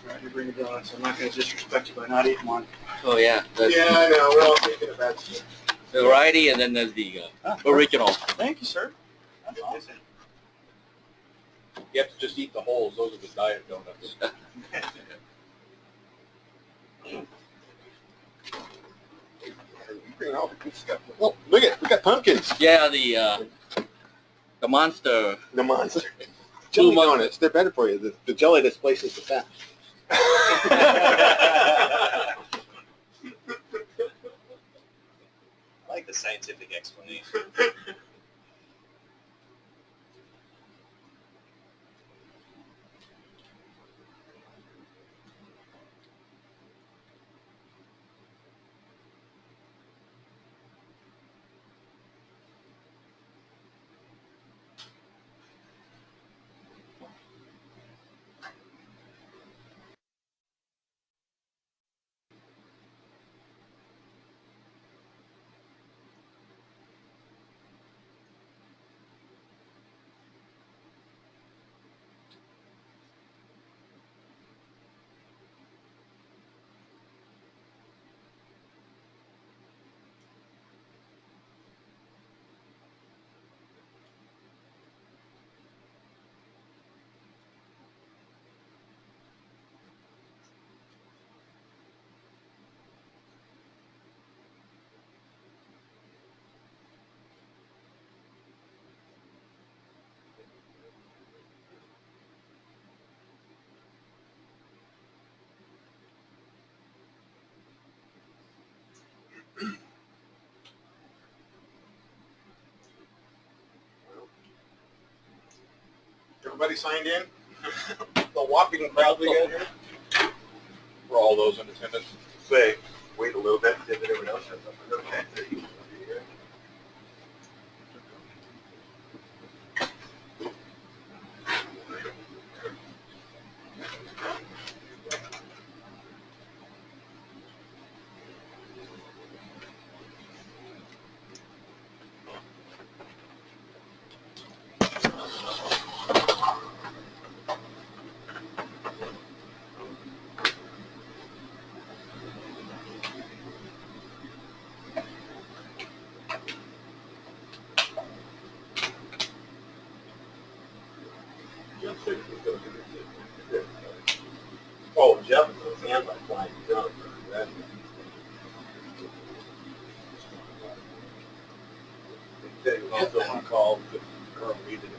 Right, you bring a donut, so I'm not going to disrespect you by not eating one. Oh yeah. Yeah, I know. We're all thinking about you. The variety, and then there's the original. Thank you, sir. That's awesome. You have to just eat the holes. Those are the diet donuts. Bringing all the good stuff. Oh, look at it. We got pumpkins. Yeah, the monster. The monster. Jelly donuts. They're better for you. The jelly displaces the fat. I like the scientific explanation. Everybody signed in? The whopping crowd we got here? For all those in attendance. Say, wait a little bit, see if anyone else has something. Okay. Oh, Jeff is a fan by flying jump. He said he was also on call because Carl needed him.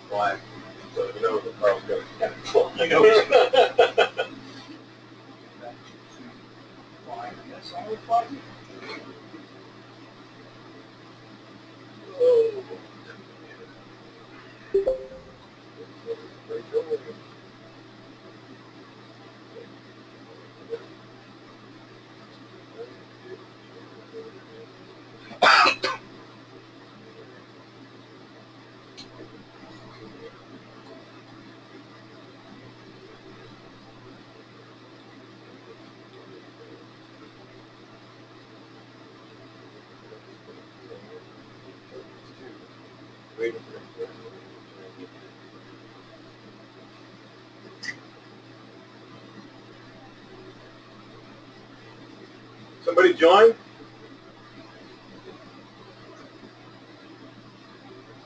Why? So you know that Carl's going to kind of fly. You know. Yes, I would fly. Oh. Somebody join?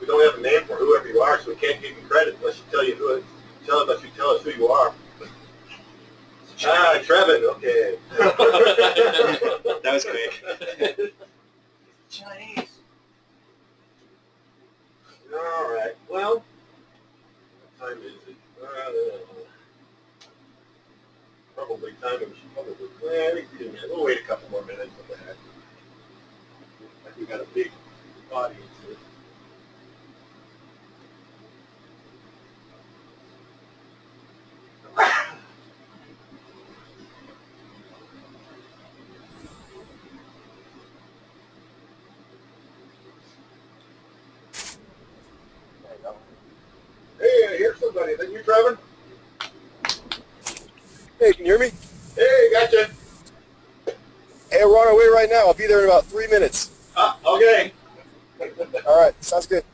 We don't have a name for whoever you are, so we can't give you credit unless you tell us who you are. Ah, Trevin, okay. That was quick. Chinese. All right. Well, what time is it? Probably time we should probably. We'll wait a couple more minutes on that. Like we got a big audience here. Hey, I hear somebody. Is that you, Trevor? Hey, can you hear me? Hey, gotcha. Hey, we're on our way right now. I'll be there in about 3 minutes. Ah, okay. All right, sounds good.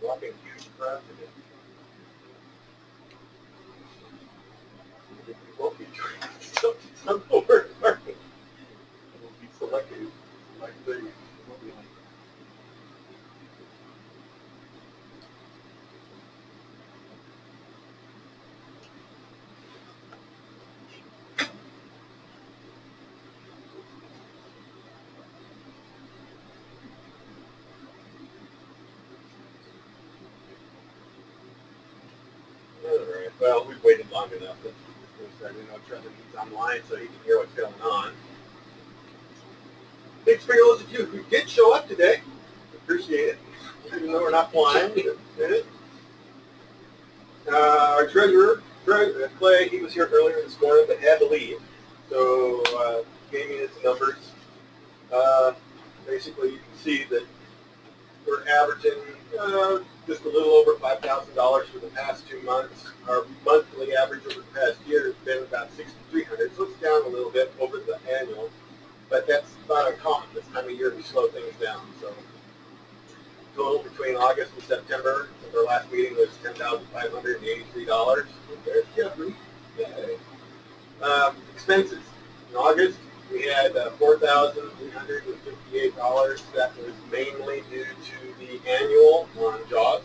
Walking huge crowd today. It won't be true. Some over parking. It will be selected like the. It won't be like all right. Well, we've waited long enough. I didn't know Trevor needs online so he can hear what's going on. Thanks for those of you who did show up today. Appreciate it. Even though we're not flying. Our treasurer, Clay, he was here earlier this morning but had to leave. So gave me his numbers. Basically, you can see that we're averaging just a little over $5,000 for the past 2 months. Our monthly average over the past year has been about $6,300, so it's down a little bit over the annual. But that's not uncommon. This time of year we slow things down. So total between August and September, our last meeting was $10,583. There's Jeffrey. Yay. Expenses. In August, we had $4,358. That was mainly due to the annual on JAWS.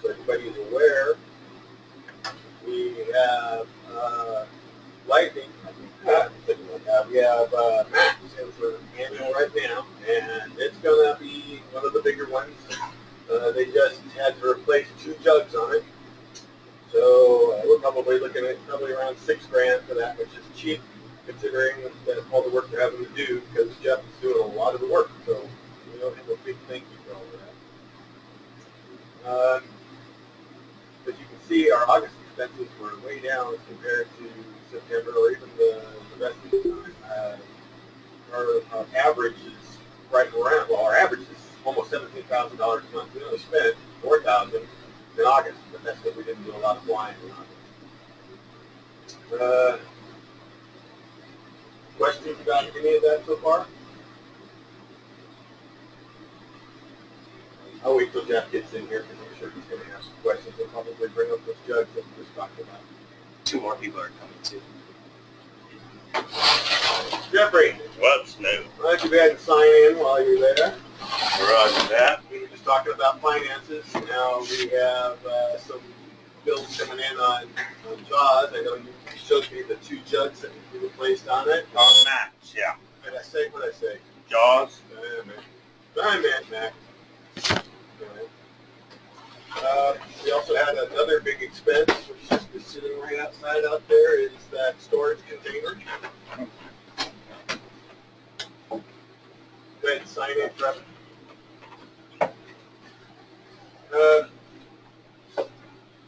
So everybody is aware, we have lightning. We have Max in for annual right now, and it's going to be one of the bigger ones. They just had to replace 2 jugs on it. So we're probably looking at around $6,000 for that, which is cheap considering that all the work they're having to do, because Jeff is doing a lot of the work. So we owe him a big thank you for all of that. As you can see, our August expenses were way down compared to September or even the rest of the time. Our average is right around, well, our average is almost $17,000 a month. We only spent $4,000 in August, but that's because we didn't do a lot of flying in August. Questions about any of that so far? I'll wait till Jeff gets in here because I'm sure he's going to have some questions. He'll probably bring up those jugs that we just talked about. 2 more people are coming too. Jeffrey, What's new? why don't you go ahead and sign in while you're there? Roger that. We were just talking about finances. Now we have some bills coming in on JAWS. I know you showed me the 2 jugs that you replaced on it. On Max, yeah. What did I say? What did I say? Jaws. I meant Max. We also had another big expense, which is sitting right outside out there, is that storage container. Go ahead and sign in, Trevor.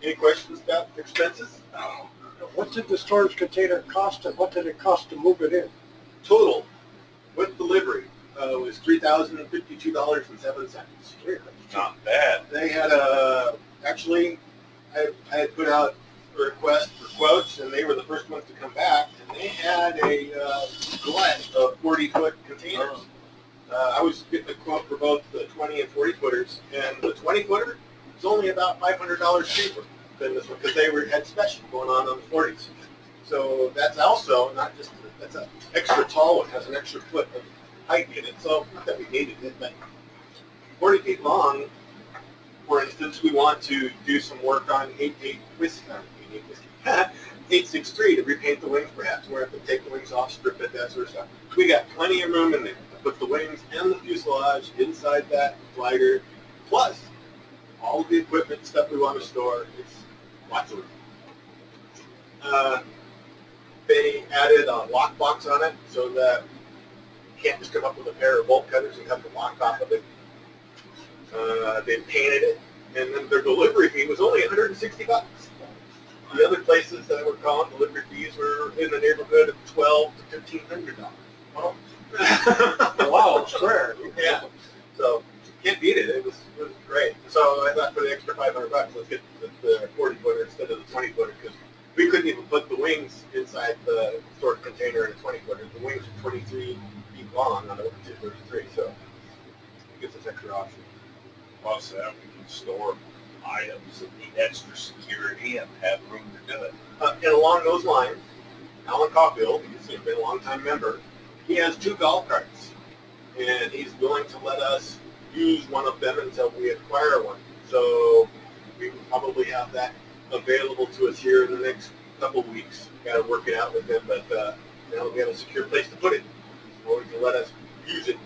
Any questions about expenses? What did the storage container cost and what did it cost to move it in? Total, with delivery, was $3,052.07. Not bad. They had actually, I had put out a request for quotes, and they were the first ones to come back, and they had a glut of 40-foot containers. I was getting a quote for both the 20 and 40 footers, and the 20 footer is only about $500 cheaper. than this one because they had special going on the 40s. So that's also not just, that's an extra tall one, has an extra foot of height in it. So not that we needed it, but 40 feet long, for instance, we want to do some work on 863 to repaint the wings perhaps. We're going to take the wings off, strip it, that sort of stuff. We got plenty of room in there to put the wings and the fuselage inside that glider, plus all of the equipment stuff we want to store. It's lots of room. They added a lockbox on it so that you can't just come up with a pair of bolt cutters and have to lock off of it. They painted it, and then their delivery fee was only $160. The other places that were calling delivery fees were in the neighborhood of $1,200 to $1,500. Oh. Wow, square. Yeah. So can't beat it. It was great. So I thought for the extra $500, let's get the 40-footer instead of the 20-footer because we couldn't even put the wings inside the storage container in a 20-footer. The wings are 23 feet long on a 233, so it gives us extra option. Plus that we can store items that need extra security and have room to do it. And along those lines, Alan Caulfield, he's been a long-time member, he has 2 golf carts, and he's willing to let us use one of them until we acquire one. So we will probably have that available to us here in the next couple of weeks. Got to work it out with him, but now we have a secure place to put it, or he can let us use it.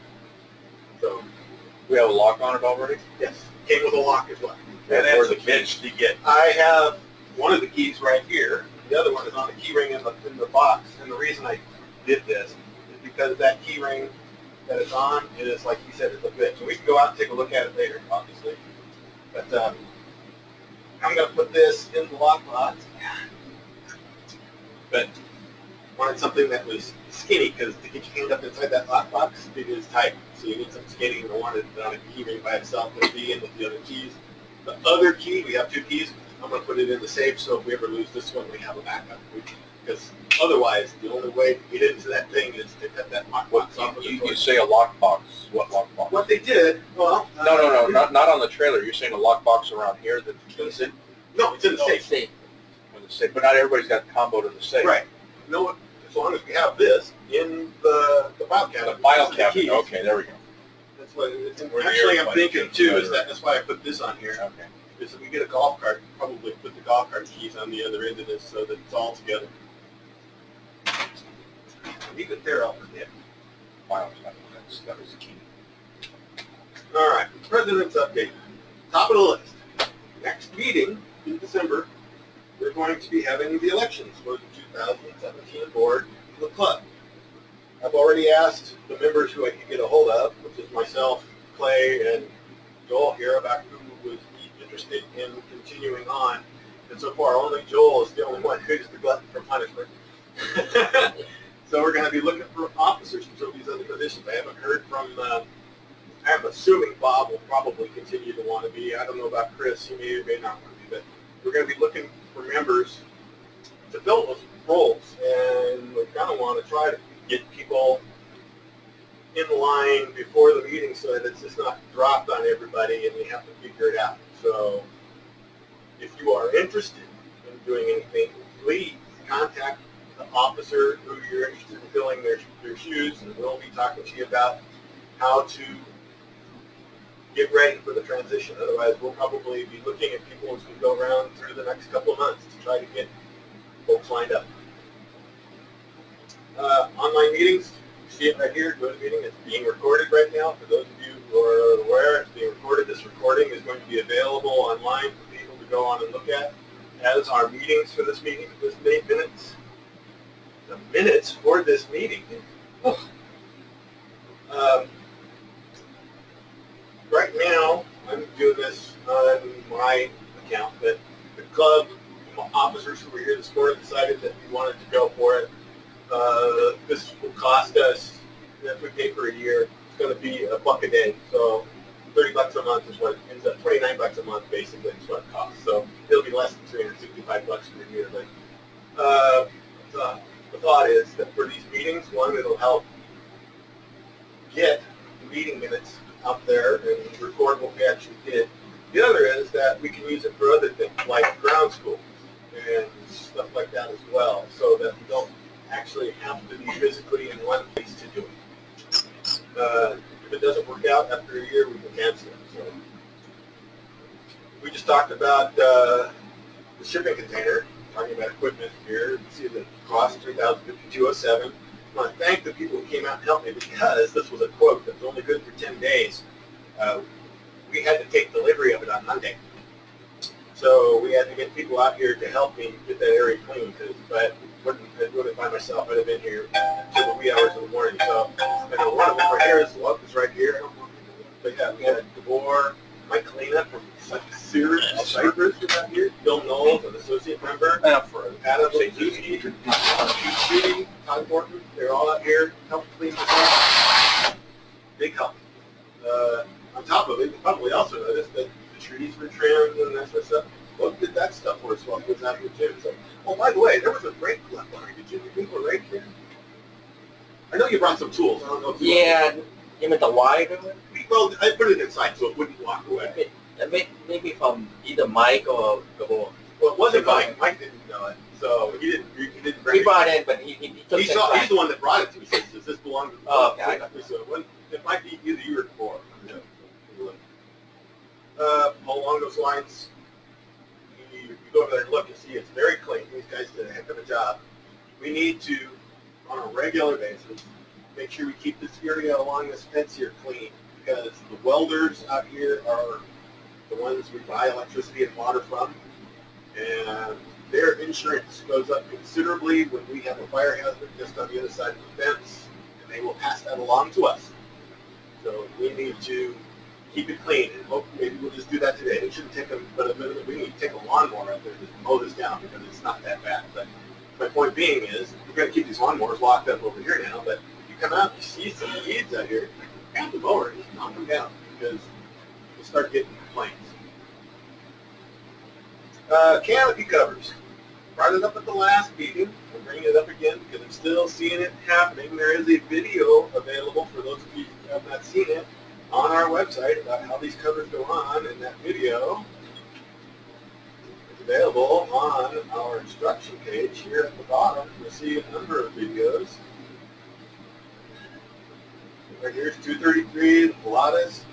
So We have a lock on it already? yes, came with a lock as well. And that's that's a bitch to get. I have one of the keys right here. The other one is on the key ring in the box. And the reason I did this is because that key ring that it's on is, like you said, it's a bitch. And we can go out and take a look at it later, obviously. But I'm going to put this in the lockbox. But wanted something that was skinny because to get your hand up inside that lockbox, it is tight. So you need something skinny. And I wanted it on a key ring by itself and be in with the other keys. The other key, we have 2 keys. I'm going to put it in the safe so if we ever lose this one, we have a backup. Because otherwise, the only way to get into that thing is to cut that lockbox off of the You door. say a lockbox. What lockbox? What they did, well... No, not on the trailer. You're saying a lockbox around here that the key's in? No, it's in the safe. Safe. In the safe. But not everybody's got comboed in the safe. Right. No, as long as we have this in the file The cabinet. file the cabinet. keys. Okay, there we go. That's what it's in. Where the Actually, I'm airplane thinking keys too, are. is that's why I put this on here. Okay. Is if we get a golf cart, probably put the golf cart keys on the other end of this so that it's all together. You could tear off the File cabinet. That was the key. All right, President's update. Top of the list. Next meeting in December, we're going to be having the elections for the 2017 board of the club. I've already asked the members who I could get a hold of, which is myself, Clay, and Joel here, about who would be interested in continuing on. And so far, only Joel is the only one who's the glutton for punishment. So we're going to be looking for officers to fill these other positions. I haven't heard from, I'm assuming Bob will probably continue to want to be. I don't know about Chris, he may or may not want to be, but we're going to be looking for members to fill those roles. And we kind of want to try to get people in line before the meeting so that it's just not dropped on everybody and we have to figure it out. So if you are interested in doing anything, please contact the officer who you're interested in filling their shoes, and we'll be talking to you about how to get ready for the transition. Otherwise, we'll probably be looking at people as we go around through the next couple of months to try to get folks lined up. Online meetings, you see it right here, go to meeting. It's being recorded right now. For those of you who are aware, it's being recorded. This recording is going to be available online for people to go on and look at, as are meetings for this meeting, this minutes. The minutes for this meeting. Right now, I'm doing this on my account, but the club officers who were here this morning decided that we wanted to go for it. This will cost us, if we pay for a year, it's going to be $1 a day. So $30 a month is what it ends up, 29 bucks a month basically is what it costs. So it'll be less than 365 bucks for a year. But the thought is that for these meetings, one, it'll help get the meeting minutes up there and record what we actually did. The other is that we can use it for other things. like ground school and stuff like that as well, so that we don't actually have to be physically in one place to do it. If it doesn't work out after a year, we can cancel it. So we just talked about the shipping container, talking about equipment here. You see the cost, $3,052.07. I want to thank the people who came out and helped me, because this was a quote that was only good for 10 days. We had to take delivery of it on Monday. So we had to get people out here to help me get that area clean, because if I wouldn't do it by myself, I'd have been here until the wee hours of the morning. So, and one of them right here is right here. But yeah, we had DeBoer, Mike Kalina from Cyprus was out here, Bill Knowles, an associate member, Adam St. Todd Morton, they're all out here helping clean this up. Big help. On top of it, you probably also noticed that the trees were trimmed and that sort of stuff. What did that stuff for us while it was out here too? So, oh, by the way, there was a brake left on it. Did you think we're right here? I know you brought some tools. I don't know if you you mean the wire? Well, I put it inside so it wouldn't walk away. Maybe from either Mike or Gabor. Well, it wasn't Mike. Mike didn't know it, so he didn't bring He brought it, but he took He's it the one that brought it to me. He says, does this belong to the Oh, okay. So it might be either you or Gabor. Along those lines, you go over there and look, you see it's very clean. These guys did a heck of a job. We need to, on a regular basis, make sure we keep this area along this fence here clean, because the welders out here are the ones we buy electricity and water from, and their insurance goes up considerably when we have a fire hazard just on the other side of the fence, and they will pass that along to us. So we need to keep it clean, and hope maybe we'll just do that today. It shouldn't take them but a minute. We need to take a lawnmower out there to mow this down, because it's not that bad. But my point being is, we're going to keep these lawnmowers locked up over here now, but if you come out and you see some weeds out here, grab the mower and just knock them down, because we'll start getting complaints. Canopy covers. Brought it up at the last meeting. I'm bringing it up again because I'm still seeing it happening. There is a video available for those of you who have not seen it on our website about how these covers go on, and that video is available on our instruction page here at the bottom. You'll see a number of videos. Right here's 233, the Pilates.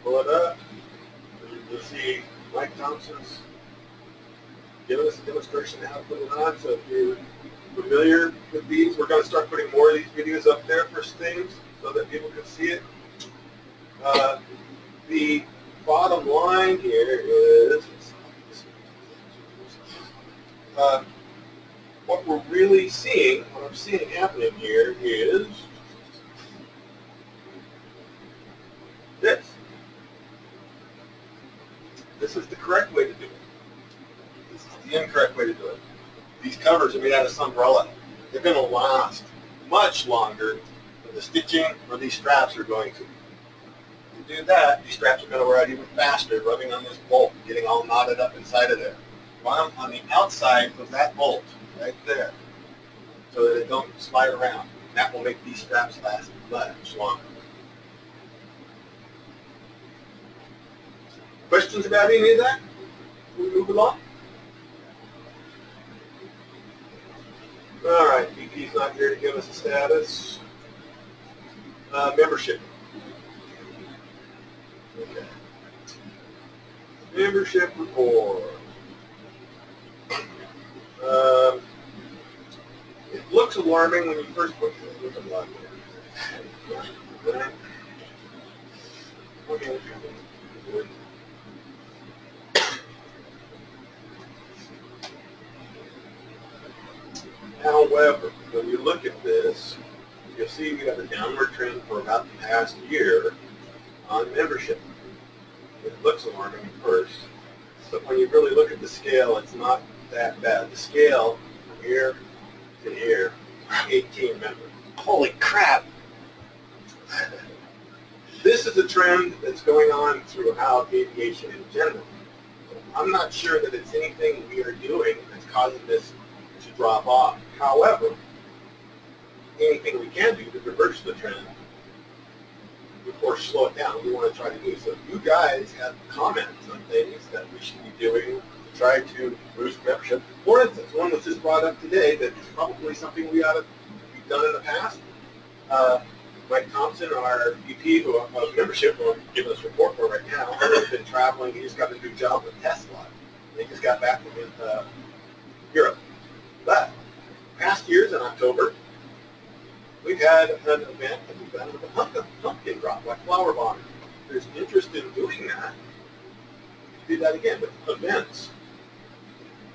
Pull it up. You'll see Mike Thompson's giving us a demonstration how to put it on. So if you're familiar with these, we're going to start putting more of these videos up there for things so that people can see it. The bottom line here is what we're really seeing, what I'm seeing happening here is this. This is the correct way to do it. This is the incorrect way to do it. These covers are made out of sunbrella. They're going to last much longer than the stitching or these straps are going to. To do that, these straps are going to wear out even faster, rubbing on this bolt, getting all knotted up inside of there. Want them on the outside of that bolt, right there, so that they don't slide around. That will make these straps last much longer. Questions about any of that? Can we move along? All right, VP's not here to give us a status. Membership. Okay. Membership report. It looks alarming when you first look at it. Okay. However, when you look at this, you'll see we have a downward trend for about the past year on membership. It looks alarming at first, but when you really look at the scale, it's not that bad. The scale from here to here, 18 members. Holy crap! This is a trend that's going on throughout aviation in general. I'm not sure that it's anything we are doing that's causing this to drop off. However, anything we can do to reverse the trend, of course, slow it down, we want to try to do. So if you guys have comments on things that we should be doing to try to boost membership. For instance, one was just brought up today that's probably something we ought to have done in the past. Mike Thompson, our VP of membership, who I'm giving us a report for right now, has been traveling. He just got a new job with Tesla. He just got back from Europe. But past years in October, we've had an event that we've done with a pumpkin drop, like flower bomb. There's interest in doing that. Do that again with events.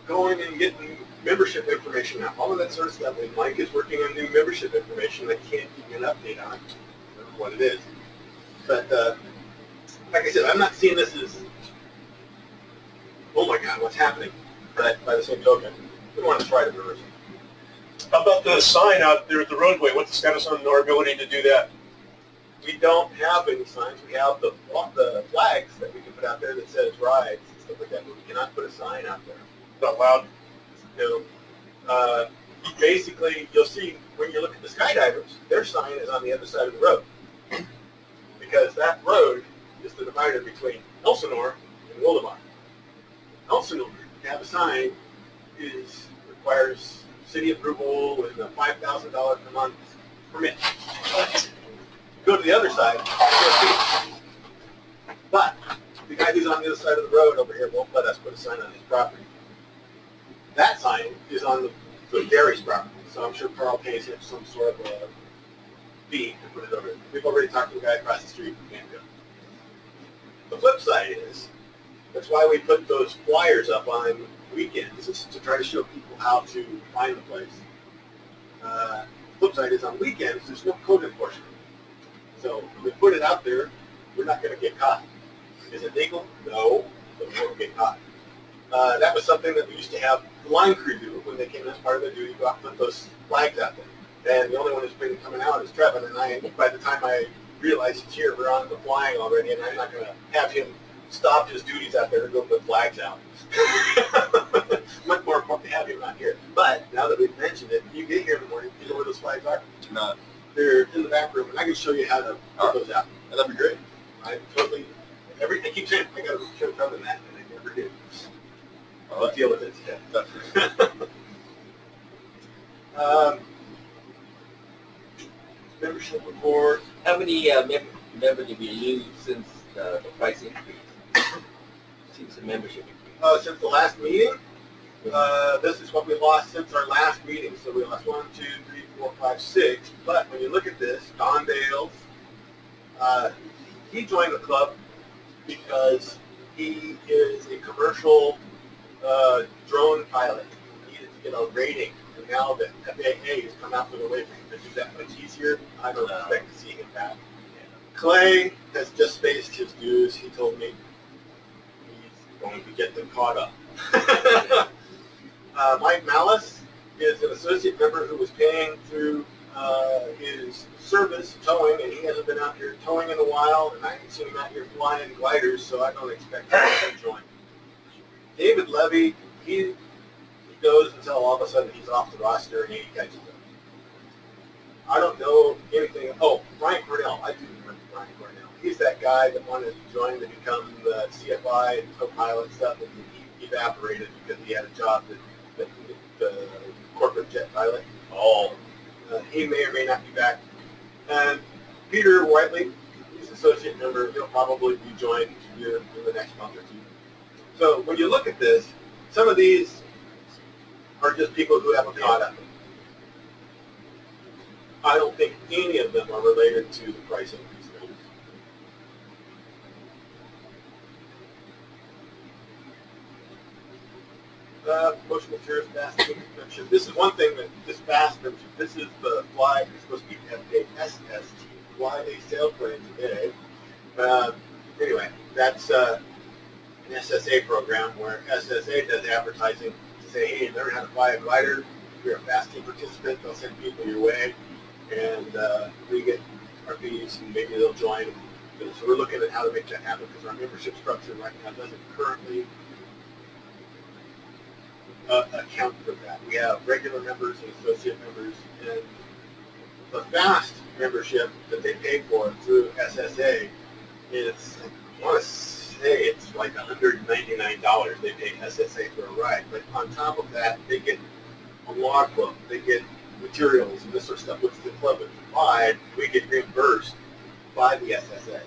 Going and getting membership information out, all of that sort of stuff. And Mike is working on new membership information. I can't give you an update on it. I don't know what it is. But like I said, I'm not seeing this as, oh my God, what's happening? But by the same token, we want to try to reverse it. How about the sign out there at the roadway? What's the status on our ability to do that? We don't have any signs. We have the flags that we can put out there that says rides and stuff like that, but we cannot put a sign out there. Not loud. You know, basically, you'll see when you look at the skydivers, their sign is on the other side of the road. Because that road is the divider between Elsinore and Wildomar. Elsinore, to have a sign, requires city approval and a $5,000 per month permit. Go to the other side, but the guy who's on the other side of the road over here won't let us put a sign on his property. That sign is on the dairy's property, so I'm sure Carl pays him some sort of a fee to put it over. We've already talked to the guy across the street who can't do it. The flip side is, that's why we put those flyers up on weekends, is to try to show people how to find the place. The flip side is on weekends, there's no code enforcement. So if we put it out there, we're not going to get caught. Is it legal? No, but we won't get caught. That was something that we used to have the line crew do when they came as part of their duty, go out and put those flags out there. And the only one who's been coming out is Trevin, and by the time I realize he's here, we're on the flying already, and I'm not going to have him stop his duties out there to go put flags out. Much more important to have him out here. But now that we've mentioned it, you get here in the morning, you know where those flags are? No. They're in the back room, and I can show you how to put those out. That'd be great. I keep saying I got to show Trevin that, and I never do. I'll deal with it today. Membership report. How many members have you used since the price increase? Since the membership increase? Since the last meeting, this is what we lost since our last meeting. So we lost 1, 2, 3, 4, 5, 6. But when you look at this, Don Bales, he joined the club because he is a commercial drone pilot. He needed to get a rating. And now that FAA has come out with a way for him to do that much easier, I don't expect to see him back. Clay has just faced his dues. He told me he's going to get them caught up. Mike Malice is an associate member who was paying through his service towing, and he hasn't been out here towing in a while, and I haven't seen him out here flying gliders, so I don't expect him to join. David Levy, he goes until all of a sudden he's off the roster and he catches up. I don't know anything. Oh, Brian Cornell. I do remember Brian Cornell. He's that guy that wanted to join to become the CFI and co-pilot stuff, and he evaporated because he had a job that the corporate jet pilot. He may or may not be back. And Peter Whiteley, he's an associate member. He'll probably be joined here in the next month or two. So when you look at this, some of these are just people who haven't caught up. I don't think any of them are related to the price increase. Promotion materials, fast membership. This is one thing that this fast membership, this is the fly, it's supposed to be FASST, fly day sales plan today. Anyway, that's an SSA program where SSA does advertising to say, hey, you never had to fly a glider, if you're a fast team participant, they'll send people your way, and we get our fees, and maybe they'll join. So we're looking at how to make that happen, because our membership structure right now doesn't currently account for that. We have regular members and associate members, and the fast membership that they pay for through SSA is, I want to say it's like $199 they pay SSA for top of that, they get a logbook, they get materials and this sort of stuff, which the club would provide. We get reimbursed by the SSA.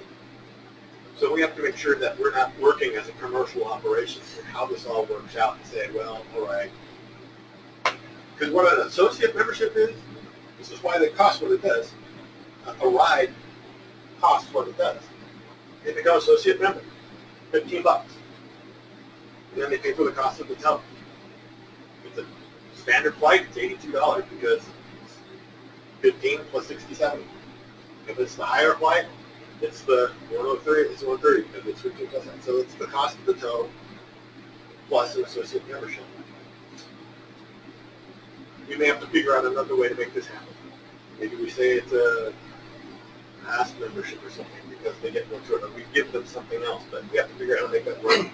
So we have to make sure that we're not working as a commercial operation and how this all works out and say, well, all right. Because what an associate membership is, this is why they cost what it does. A ride costs what it does. They become associate member, $15. And then they pay for the cost of the tow. It's a standard flight, it's $82 because it's 15 plus 67. If it's the higher flight, it's the 103, it's 130 because it's 15 plus that. So it's the cost of the tow plus an associate membership. We may have to figure out another way to make this happen. Maybe we say it's a pass membership or something because they get more sort of, we give them something else, but we have to figure out how to make that work.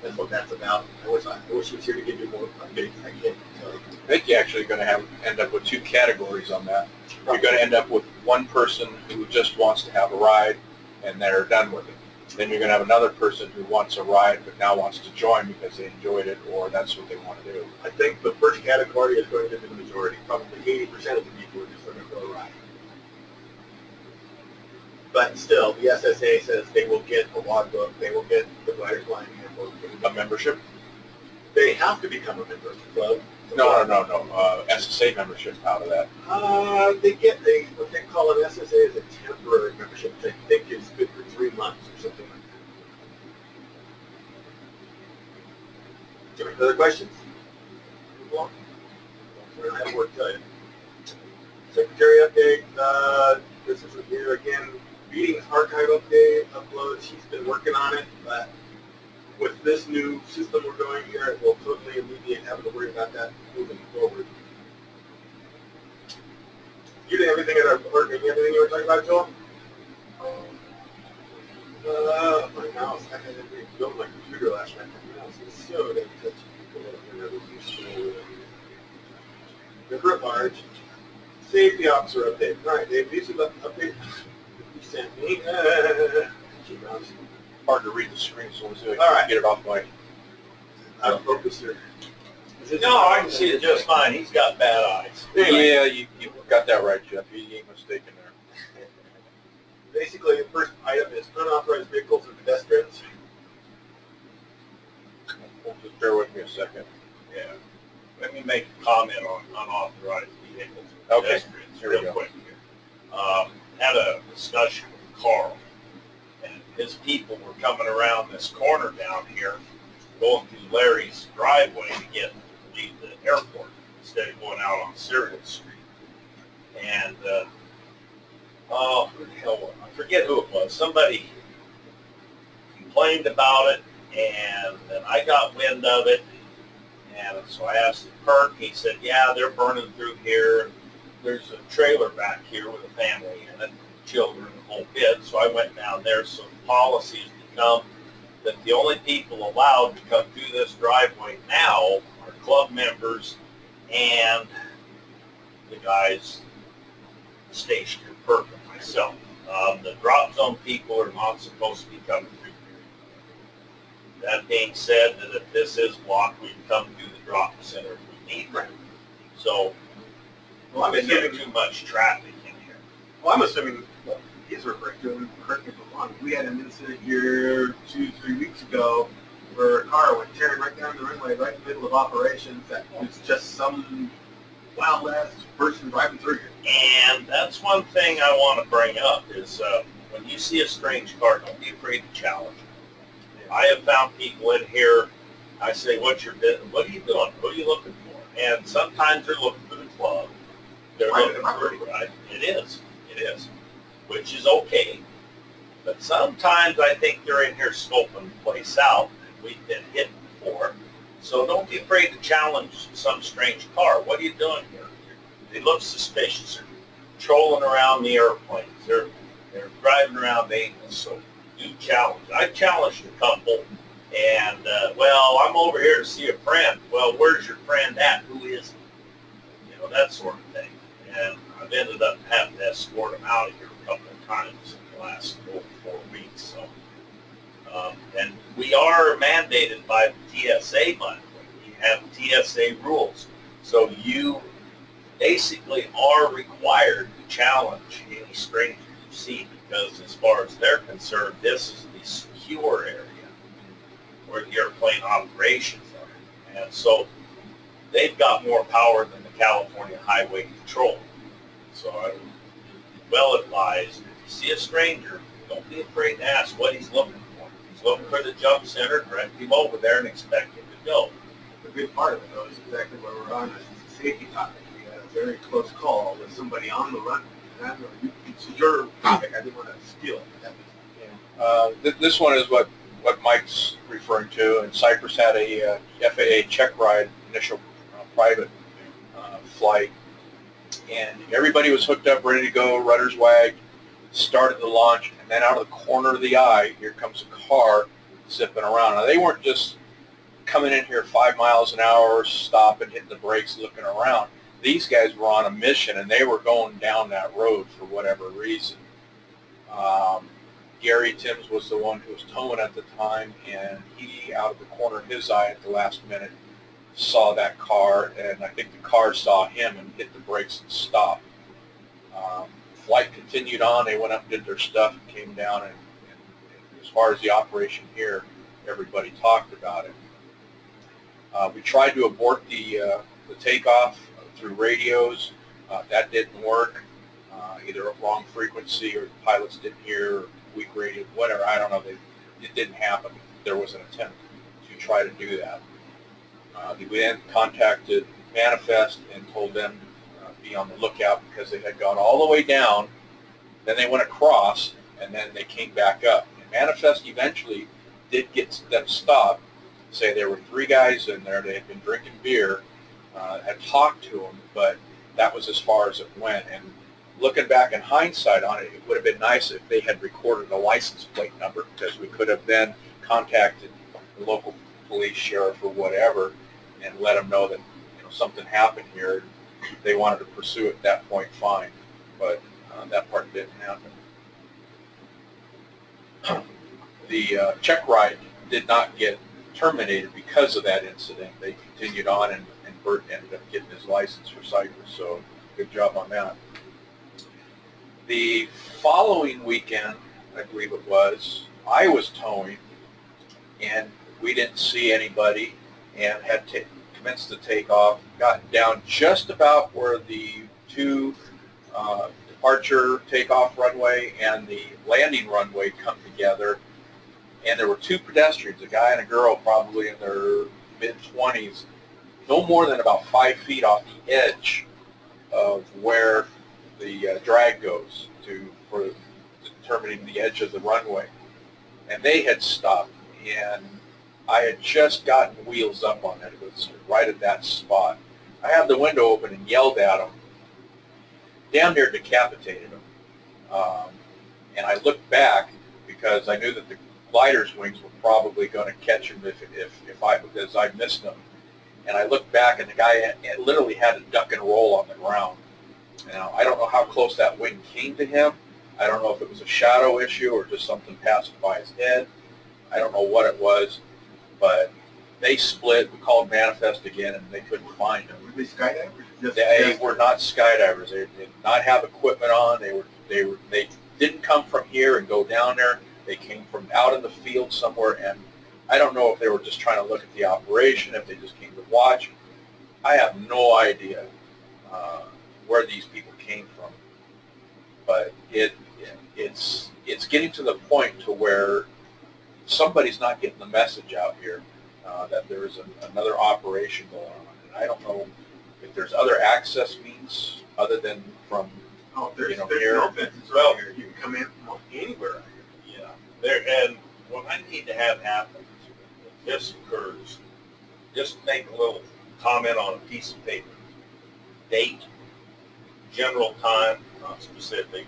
That's what that's about. I wish he was here to give you more updates. I can't tell you. I think you're actually going to end up with two categories on that. You're going to end up with one person who just wants to have a ride and they're done with it. Then you're going to have another person who wants a ride but now wants to join because they enjoyed it or that's what they want to do. I think the first category is going to be the majority. Probably 80% of the people are just going to go ride. But still, the SSA says they will get a logbook, they will get the Riders Line handbook. A membership? They have to become a member of the club. No. SSA membership out of that. They get what they call an SSA is a temporary membership, which I think is good for 3 months or something like that. Do you have any other questions? Move on. I don't have more to tell you. Secretary update. This is here again. Meetings archive update uploads. He's been working on it, but with this new system we're going here, it will totally alleviate having to worry about that moving forward. You did everything at our board meeting, everything you were talking about, Joel? My mouse, I had to rebuild my computer last night. My mouse is so damn touchy. River at large. Safety officer update. All right, Dave, these are the updates you sent me. Mouse. Hard to read the screen, so we'll see if All I right. can get it off my... I'm focused here. No, I can see it just fine. He's got bad eyes. Yeah, you got that right, Jeff. You ain't mistaken there. Basically, the first item is unauthorized vehicles and pedestrians. Just bear with me a second. Yeah. Let me make a comment on unauthorized vehicles and Okay, pedestrians here we real go. quick here. Had a discussion with Carl, and his people were coming around this corner down here, going through Larry's driveway to leave the airport instead of going out on Cyril Street. And who the hell was it? I forget who it was. Somebody complained about it, and then I got wind of it. And so I asked Kirk, he said, yeah, they're burning through here. There's a trailer back here with a family in it, children, the whole bit. So I went down there. So the policy has become that the only people allowed to come through this driveway now are club members and the guys stationed in Perk and myself. The drop zone people are not supposed to be coming through here. That being said, that if this is blocked, we can come through the drop center if we need to. So, Well, we get too much traffic in here. Well, I'm assuming what he's referring to, correct me if I'm wrong, we had an incident here 2-3 weeks ago where a car went tearing right down the runway, right in the middle of operations. That was just some wild-ass person driving through here. And that's one thing I want to bring up is when you see a strange car, don't be afraid to challenge it. I have found people in here, I say, what's your business? What are you doing? What are you looking for? And sometimes they're looking for the club. They're looking for it, right? It is, which is okay. But sometimes I think they're in here scoping the place out, and we've been hit before. So don't be afraid to challenge some strange car. What are you doing here? They look suspicious. They're trolling around the airplanes. They're driving around aimless. So do challenge. I challenged a couple, and well, I'm over here to see a friend. Well, where's your friend at? Who is he? You know, that sort of thing. And I've ended up having to escort them out of here a couple of times in the last 4 weeks. So, and we are mandated by the TSA, but we have TSA rules. So you basically are required to challenge any stranger you see, because as far as they're concerned, this is the secure area where the airplane operations are. And so they've got more power than the California Highway Patrol. So I would well advised, if you see a stranger, don't be afraid to ask what he's looking for. If he's looking for the jump center, direct him over there and expect him to go. A big part of it, though, is exactly where we're on. It's a safety topic. We had a very close call with somebody on the run. And I don't know, it's your topic. I didn't want to steal it. This one is what Mike's referring to, and Cypress had a FAA check ride, initial private flight, and everybody was hooked up, ready to go, rudders wagged, started the launch, and then out of the corner of the eye, here comes a car zipping around. Now, they weren't just coming in here 5 miles an hour, stopping, hitting the brakes, looking around. These guys were on a mission, and they were going down that road for whatever reason. Gary Timms was the one who was towing at the time, and he, out of the corner of his eye at the last minute, saw that car, and I think the car saw him and hit the brakes and stopped. Flight continued on. They went up and did their stuff and came down, and as far as the operation here, everybody talked about it. We tried to abort the takeoff through radios. That didn't work. Either a wrong frequency or the pilots didn't hear, or weak radio, whatever. I don't know. It didn't happen. There was an attempt to try to do that. We then contacted Manifest and told them to be on the lookout, because they had gone all the way down, then they went across, and then they came back up. And Manifest eventually did get them stopped. Say there were 3 guys in there. They had been drinking beer, had talked to them, but that was as far as it went. And looking back in hindsight on it, it would have been nice if they had recorded a license plate number, because we could have then contacted the local police, sheriff, or whatever, and let them know that something happened here. If they wanted to pursue it at that point, fine, but that part didn't happen. The check ride did not get terminated because of that incident. They continued on, and Bert ended up getting his license for Cypress, so good job on that. The following weekend, I believe it was, I was towing, and we didn't see anybody, and had commenced the takeoff, got down just about where the 2 departure takeoff runway and the landing runway come together, and there were 2 pedestrians, a guy and a girl, probably in their mid-20s, no more than about 5 feet off the edge of where the drag goes for determining the edge of the runway. And they had stopped, and I had just gotten wheels up on it. It was right at that spot. I had the window open and yelled at them, damn near decapitated them. And I looked back, because I knew that the glider's wings were probably going to catch him because I missed them. And I looked back, and the guy literally had to duck and roll on the ground. Now, I don't know how close that wing came to him. I don't know if it was a shadow issue or just something passing by his head. I don't know what it was, but they split. We called Manifest again, and they couldn't find him. Were they skydivers? They were not skydivers. They did not have equipment on. They didn't come from here and go down there. They came from out in the field somewhere, and I don't know if they were just trying to look at the operation, if they just came to watch. I have no idea where these people came from, but it's getting to the point to where somebody's not getting the message out here that there is another operation going on, and I don't know if there's other access means other than from there's here. no fences around here. You can come in from anywhere. Yeah, and what I need to have happen if this occurs, just make a little comment on a piece of paper, date, general time, not specific,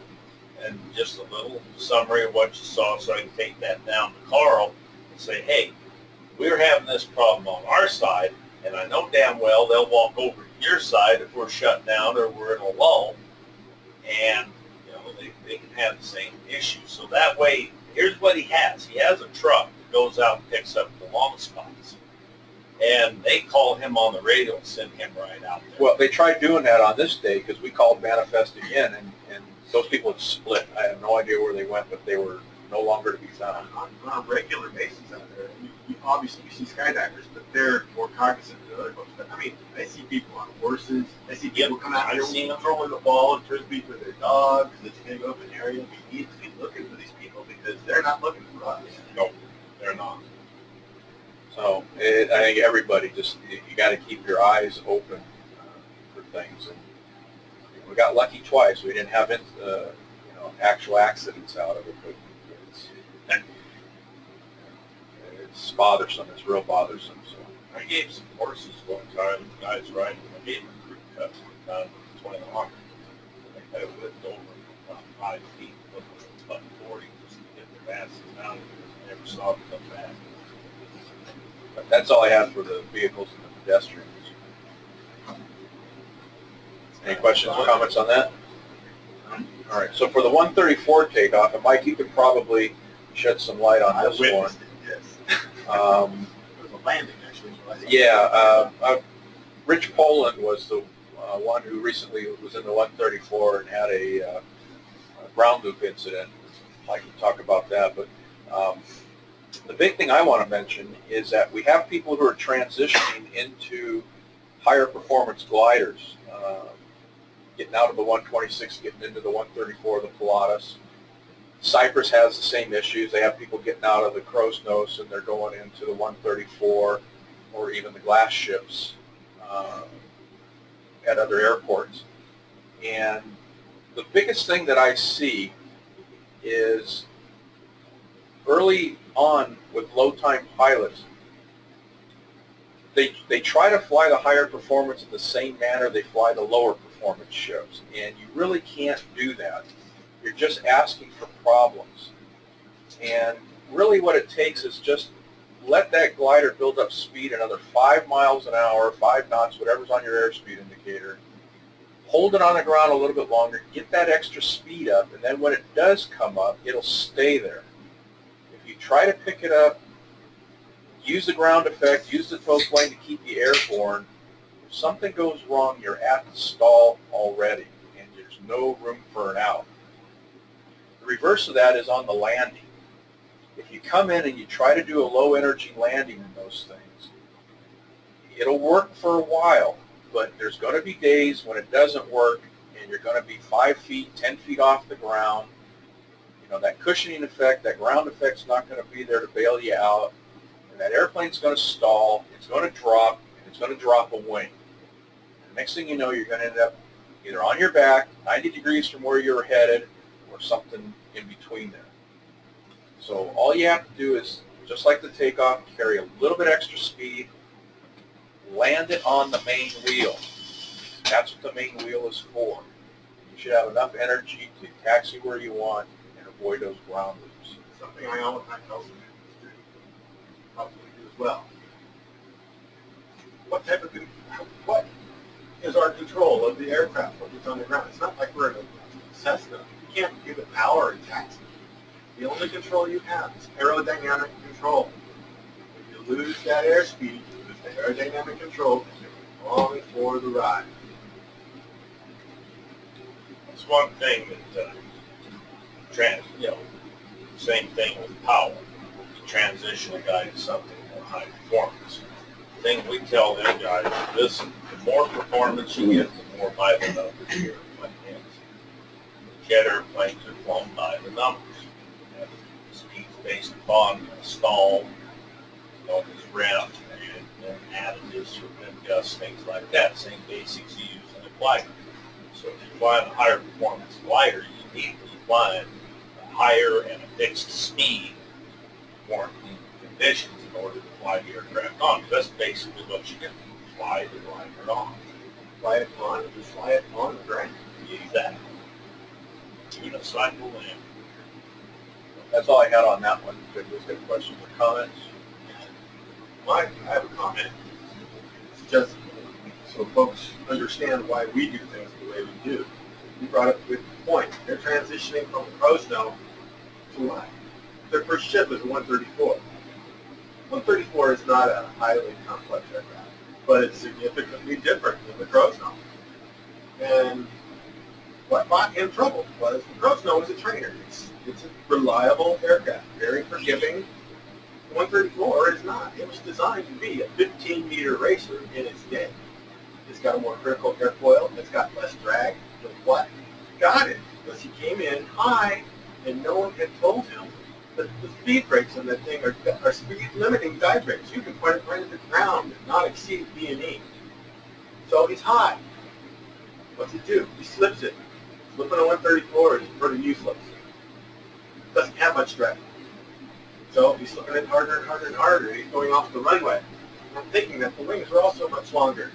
and just a little summary of what you saw, so I can take that down to Carl and say, hey, we're having this problem on our side, and I know damn well they'll walk over to your side if we're shut down or we're in a lull, and they can have the same issue. So that way, here's what he has. He has a truck that goes out and picks up the long spots. And they call him on the radio and send him right out there. Well, they tried doing that on this day because we called manifest again, and those people had split. I have no idea where they went, but they were no longer to be found. On a regular basis out there, obviously you see skydivers, but they're more cognizant than other folks. But I mean, I see people on horses. I see people come out I've here seen them. throwing the ball and frisbee for their dogs. It's a big open area. We need to be looking for these people because they're not looking for us. No, they're not. So I think everybody just, you got to keep your eyes open for things. And we got lucky twice. We didn't have actual accidents out of it, but it's bothersome. It's real bothersome. So I gave some horses one time, guys riding. I gave them a crew cut down 20 longer. They had it whipped over about 5 feet, about 40, just to get their asses down. I never saw them come back. but that's all I have for the vehicles and the pedestrians. Any questions or comments on that? All right, so for the 134 takeoff, and Mike, you could probably shed some light on this one. witnessed it, yes. It was a landing, actually. Rich Poland was the one who recently was in the 134 and had a ground loop incident. I can talk about that, but the big thing I want to mention is that we have people who are transitioning into higher performance gliders, getting out of the 126, getting into the 134, the Pilatus. Cypress has the same issues. They have people getting out of the crow's nose and they're going into the 134 or even the glass ships at other airports. And the biggest thing that I see is early on with low-time pilots, they try to fly the higher performance in the same manner they fly the lower performance ships, and you really can't do that. You're just asking for problems. And really what it takes is just let that glider build up speed another 5 miles an hour, 5 knots, whatever's on your airspeed indicator. Hold it on the ground a little bit longer, get that extra speed up, and then when it does come up, it'll stay there. If you try to pick it up, use the ground effect, use the tow plane to keep you airborne, if something goes wrong, you're at the stall already, and there's no room for an out. The reverse of that is on the landing. If you come in and you try to do a low energy landing in those things, it'll work for a while, but there's going to be days when it doesn't work and you're going to be 5 feet, 10 feet off the ground. You know, that cushioning effect, that ground effect's not going to be there to bail you out, and that airplane's going to stall, it's going to drop, and it's going to drop a wing. And next thing you know, you're going to end up either on your back, 90 degrees from where you're headed, or something in between there. So all you have to do is, just like the takeoff, carry a little bit extra speed, land it on the main wheel. That's what the main wheel is for. You should have enough energy to taxi where you want and avoid those ground loops. Something I always tell students to probably do as well. What is our control of the aircraft when it's on the ground? It's not like we're in a Cessna. You can't give it power and taxi. The only control you have is aerodynamic control. If you lose that airspeed, you lose the aerodynamic control, and you're long for the ride. It's one thing that, same thing with power. To transition a guy to something more high performance. The thing we tell them guys is, listen, the more performance you get, the more by the numbers your airplane is. Jet airplanes are flown by the numbers. Speeds based upon stall, as ref, and additives for wind gusts, things like that. Same basics you use in a glider. So if you're flying a higher performance glider, you need to be flying a higher and a fixed speed warranty conditions in order to fly the aircraft on. That's basically what you get. Fly the glider on. Fly it on, just fly it on the ground. Exactly. Unicycle land. That's all I had on that one. If anybody's got questions or comments? I have a comment. It's just so folks understand why we do things the way we do. You brought up a good point. They're transitioning from crow's nose to what? Their first ship was a 134. 134 is not a highly complex aircraft, but it's significantly different than the Crowsnow. And what got him trouble was the Crowsnow is a trainer. It's a reliable aircraft, very forgiving. The 134 is not. It was designed to be a 15-meter racer in its day. It's got a more critical airfoil. It's got less drag. But what got it was he came in high, and no one had told him that the speed brakes on that thing are speed limiting guide brakes. You can put it right at the ground and not exceed B&E. So he's high. What's it do? He slips it. Slipping a 134 is pretty useless. Doesn't have much drag. So he's slipping it harder and harder and harder. He's going off the runway. I'm thinking that the wings are also much longer.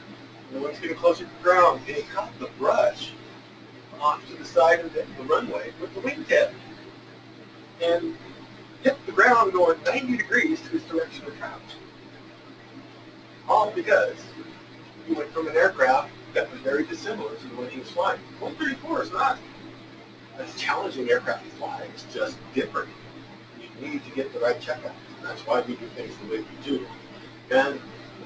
And the wings getting closer to the ground, and he caught the brush off to the side of the runway with the wingtip. And hit the ground going 90 degrees to his direction of travel. All because he went from an aircraft that was very dissimilar to the one he was flying. 134 is not a challenging aircraft to fly. It's just different. You need to get the right checkout. And that's why we do things the way we do. And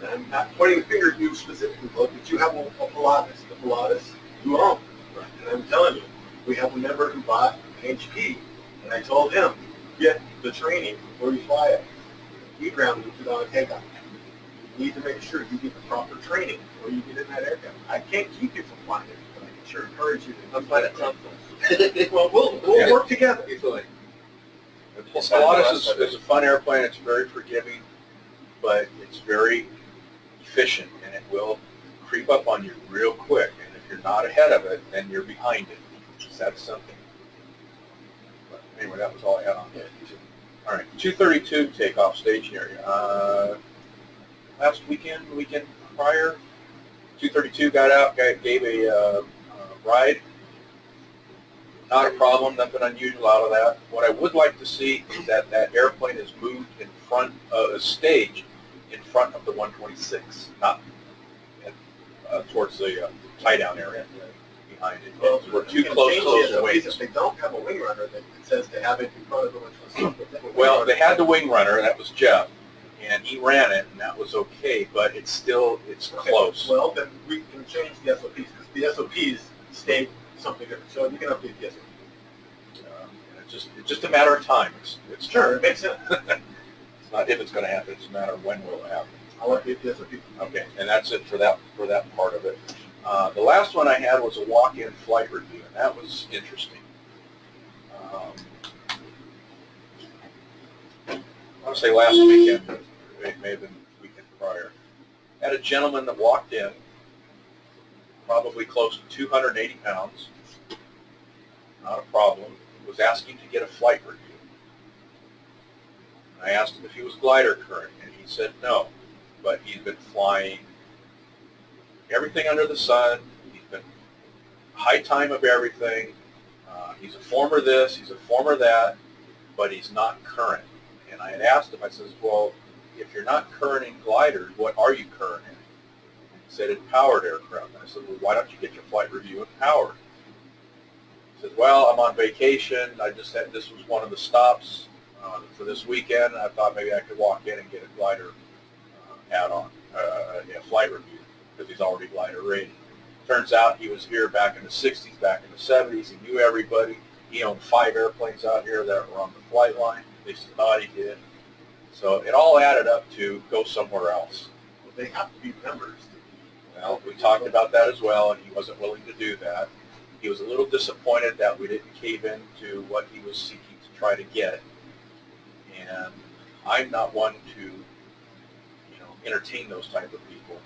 I'm not pointing the finger at you specifically, but you have a Pilatus, the Pilatus you own. And I'm telling you, we have a member who bought an HP, and I told him, get the training before you fly it. He ground it on a takeoff. You need to make sure you get the proper training before you get in that aircraft. I can't keep you from flying it, but I can sure encourage you to come fly it. Well, we'll work together. Pilatus is a fun airplane. It's very forgiving, but it's very efficient, and it will creep up on you real quick. And if you're not ahead of it, then you're behind it. It's that simple. But anyway, that was all I had on that. All right, 232 takeoff staging area. Last weekend, the weekend prior, 232 got out, gave a ride. Not a problem, nothing unusual out of that. What I would like to see is that that airplane is moved in front of a stage in front of the 126, not towards the tie-down area behind it. Well, we're too close to the wings. If they don't have a wing runner, then it says to have it in front of the 126. Well, they had the wing runner, that was Jeff, and he ran it, and that was okay, but it's close. Well, then we can change the SOPs, because the SOPs state something different, so you can update the SOP. It's just a matter of time. It's Sure, it makes sense. It's not if it's going to happen, it's a matter of when will it happen. I'll update the SOP. Okay, and that's it for that part of it. The last one I had was a walk-in flight review, and that was interesting. I want to say last weekend, but it may have been the weekend prior. Had a gentleman that walked in, probably close to 280 pounds, not a problem, was asking to get a flight review. I asked him if he was glider current, and he said no, but he's been flying everything under the sun. He's been high time of everything. He's a former this, he's a former that, but he's not current. And I had asked him, I says, well, if you're not current in gliders, what are you current in? He said, in powered aircraft. And I said, well, why don't you get your flight review in powered? He said, well, I'm on vacation. I just had, this was one of the stops for this weekend. I thought maybe I could walk in and get a glider add-on, a flight review, because he's already glider rated. Turns out he was here back in the 60s, back in the 70s. He knew everybody. He owned 5 airplanes out here that were on the flight line. At least he thought he did. So it all added up to go somewhere else. Well, they have to be members. Well, we talked about that as well, and he wasn't willing to do that. He was a little disappointed that we didn't cave into what he was seeking to try to get. And I'm not one to, entertain those type of people.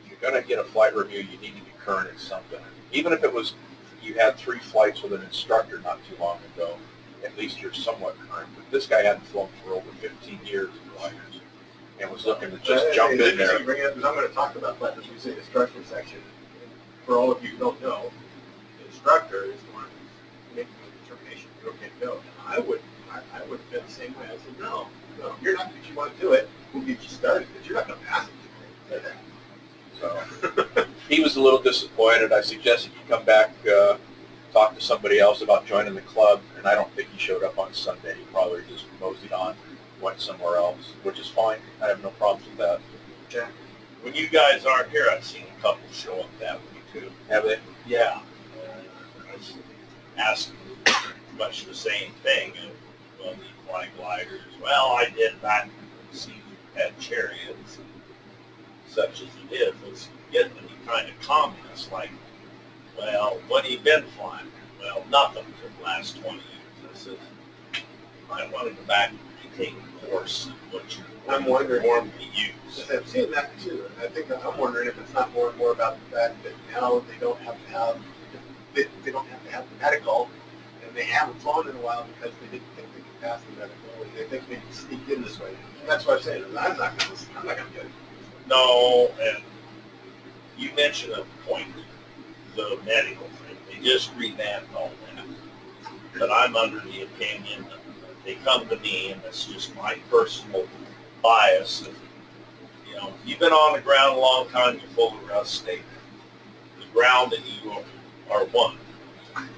If you're going to get a flight review, you need to be current in something. Even if it was, you had 3 flights with an instructor not too long ago, at least you're somewhat current. But this guy hadn't flown for over 15 years in gliders and was looking to just jump in there. I'm going to talk about that as we say instructor section. For all of you who don't know, the instructor is the one who's making the determination if you're okay to go. And I would have been the same way. I said, no, you're not because you want to do it. We'll get you started, but you're not going to pass it. So he was a little disappointed. I suggested he come back, talk to somebody else about joining the club, and I don't think he showed up on Sunday. He probably just moseyed on. went somewhere else, which is fine. I have no problems with that. When you guys aren't here, I've seen a couple show up that way too. Have they? Yeah. I was asked much the same thing. Well, the flying gliders. Well, I did that. See, had chariots, such as it is. It's getting to be kind of communist. Like, well, what have you been flying? Well, nothing for the last 20 years. I said, I want to go back and take a course of what you're I'm wondering. normally use. I've seen that too, and I think I'm wondering if it's not more and more about the fact that now they don't have to have the medical, and they haven't flown in a while because they didn't think they could pass the medical, and they think they can sneak in this way. And that's what I'm saying. I'm not going to get it. No, and you mentioned a point, the medical thing. They just revamped all that. But I'm under the opinion that they come to me, and it's just my personal bias. You know, you've been on the ground a long time, you're full of rusty. The ground that you are one.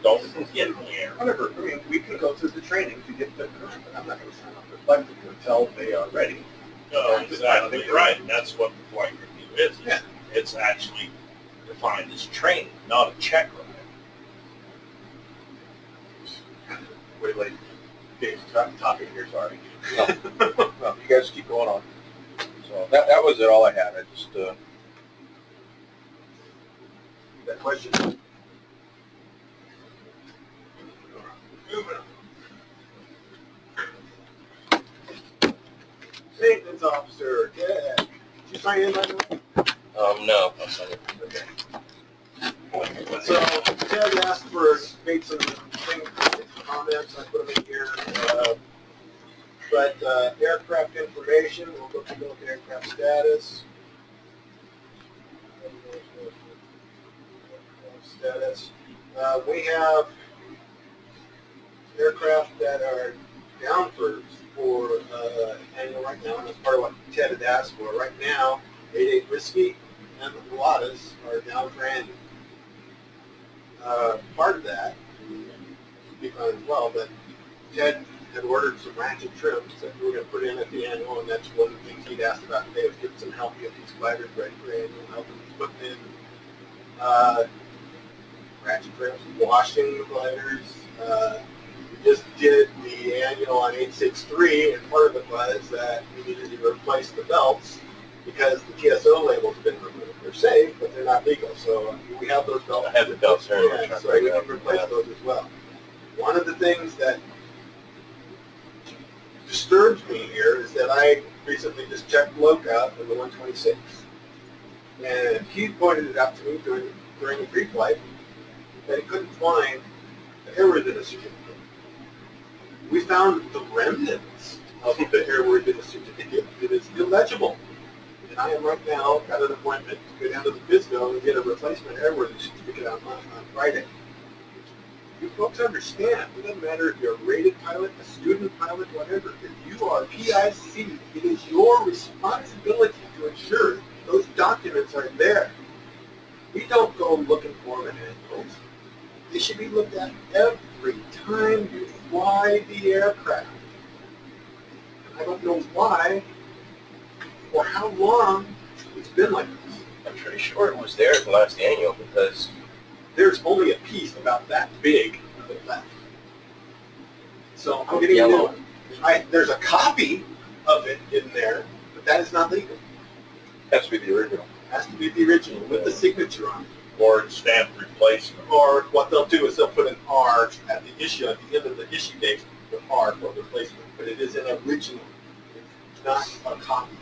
Don't get in the air. Whatever. I mean, we can go through the training to get the current, but I'm not going to sign up for flight review until they are ready. No, exactly right. And that's what the flight review is. Yeah. It's actually defined as training, not a check ride. Way late. Dave's topic here, sorry. No, you guys keep going on. So that was it. All I had. I just That question. Moving on. Maintenance officer, yeah. Did you sign in right now? No, I'll send it. So Ted asked for, made some comments, I put them in here. But aircraft information, we'll go take a look at aircraft status. We have aircraft that are down for annual right now, and that's part of what Ted had asked for. Right now, 88 Whiskey and the Pilatas are down for annual. Part of that would be fine as well, but Ted had ordered some ratchet trims that we were going to put in at the annual, and that's one of the things he'd asked about today, was getting some help, get these gliders ready for annual, helping putting in ratchet trims, washing the gliders. We just did the annual on 863, and part of it was that we needed to replace the belts because the TSO labels have been removed. They're safe, but they're not legal. So we have those belts. I have the belts here in my Yeah, truck so right we now. can replace those as well. One of the things that disturbs me here is that I recently just checked LOCA in the 126, and he pointed it out to me during the pre-flight that he couldn't find the airworthiness certificate. We found the remnants of the airworthiness certificate. It is illegible. And I am right now got an appointment to go down to the FISCO and get a replacement airworthiness certificate on Friday. You folks understand, it doesn't matter if you're a rated pilot, a student pilot, whatever. If you are PIC, it is your responsibility to ensure those documents are there. We don't go looking for them in handles. They should be looked at every time you fly the aircraft. I don't know why or how long it's been like this. I'm pretty sure it was there at the last annual because There's only a piece about that big of it left. So I'm getting Yellow. a new one. There's a copy of it in there, but that is not legal. has to be the original. It has to be the original with the signature on it. Or stamped replacement. Or what they'll do is they'll put an R at the issue, at the end of the issue date, the R for replacement. But it is an original. It's not a copy.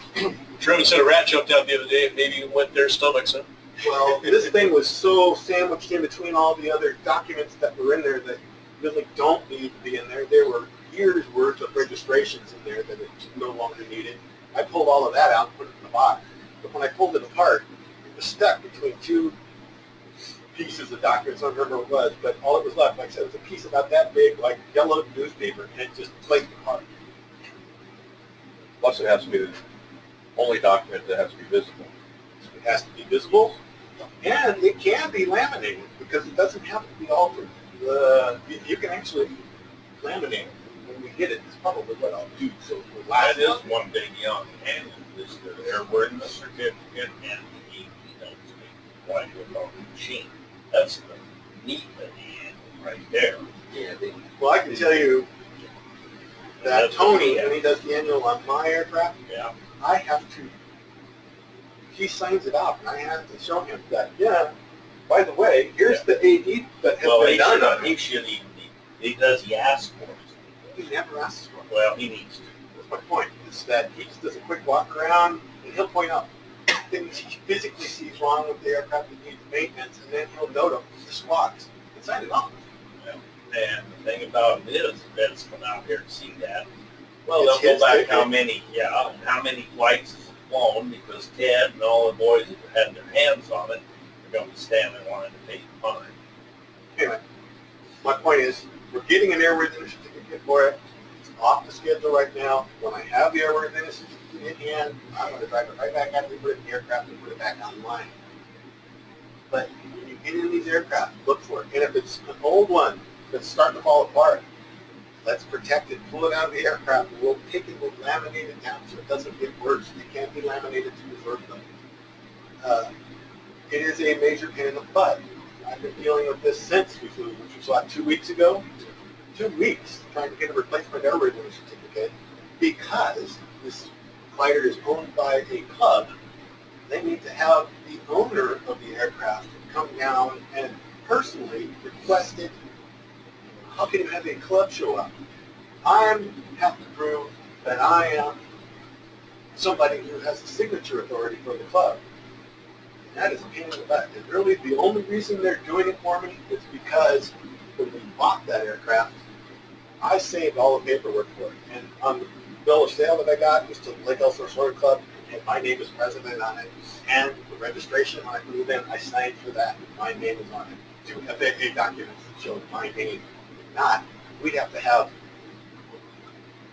Truman said a rat jumped out the other day, maybe it went their stomachs, huh? Well, this thing was so sandwiched in between all the other documents that were in there that really don't need to be in there. There were years' worth of registrations in there that it no longer needed. I pulled all of that out and put it in the box. But when I pulled it apart, it was stuck between two pieces of documents. I don't remember what it was, but all it was left, like I said, was a piece about that big, like yellow newspaper, and it just flaked apart. Plus, it has to be the only document that has to be visible. It has to be visible, and it can be laminated because it doesn't have to be altered. You can actually laminate it. we hit it, it's probably what I'll do. So it will That last is long. one biggie on the annual, is the airworthiness certificate and the EV notes why you call the machine. That's the meat of the annual right there. Yeah, Well, I can tell you that That's what Tony, we have. when he does the annual on my aircraft, Yeah. I have to, he signs it off, and I have to show him that, yeah, by the way, here's the AD that has Well, been done on he it. should even, does he ask for it? He never asks for it. Well, he needs to. That's my point, is that he just does a quick walk around, and he'll point out things he physically sees wrong with the aircraft that needs maintenance, and then he'll note them, just walks, and sign it off. And the thing about it is, vets come out here to see that. Well, It's they'll his go back ticket. how many flights is flown, because Ted and all the boys that had their hands on it are going to be standing in line to pay the fine. Anyway, my point is, we're getting an airworthiness certificate for it. It's off the schedule right now. When I have the airworthiness certificate in hand, I'm going to drive it right back after we put it in the aircraft and put it back online. But when you get in these aircraft, look for it. And if it's an old one that's starting to fall apart, let's protect it, pull it out of the aircraft, and we'll take it, we'll laminate it down so it doesn't get worse. It can't be laminated to preserve them. It is a major pain in the butt. I've been dealing with this since we flew, which was like 2 weeks ago. 2 weeks trying to get a replacement airworthiness certificate because this glider is owned by a club. They need to have the owner of the aircraft come down and personally request it. How can you have a club show up? I have to prove that I am somebody who has a signature authority for the club. That is a pain in the butt. And really, the only reason they're doing it for me is because when we bought that aircraft, I saved all the paperwork for it. And on the bill of sale that I got, was to Lake Elsinore Sword Club, and my name is president on it. And the registration, when I moved in, I signed for that. My name is on it. 2 FAA documents that show my name. If not, we'd have to have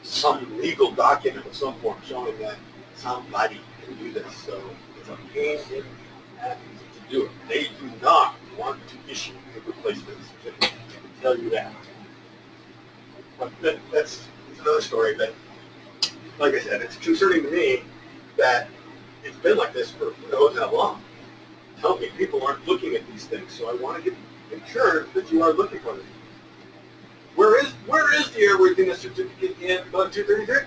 some legal document of some form showing that somebody can do this. So it's a pain in the ass to do it. They do not want to issue a replacement certificate. I can tell you that. But that's another story. But like I said, it's concerning to me that it's been like this for who knows how long. Tell me people aren't looking at these things, so I want to make sure that you are looking for them. Where is the airworthiness certificate in 233?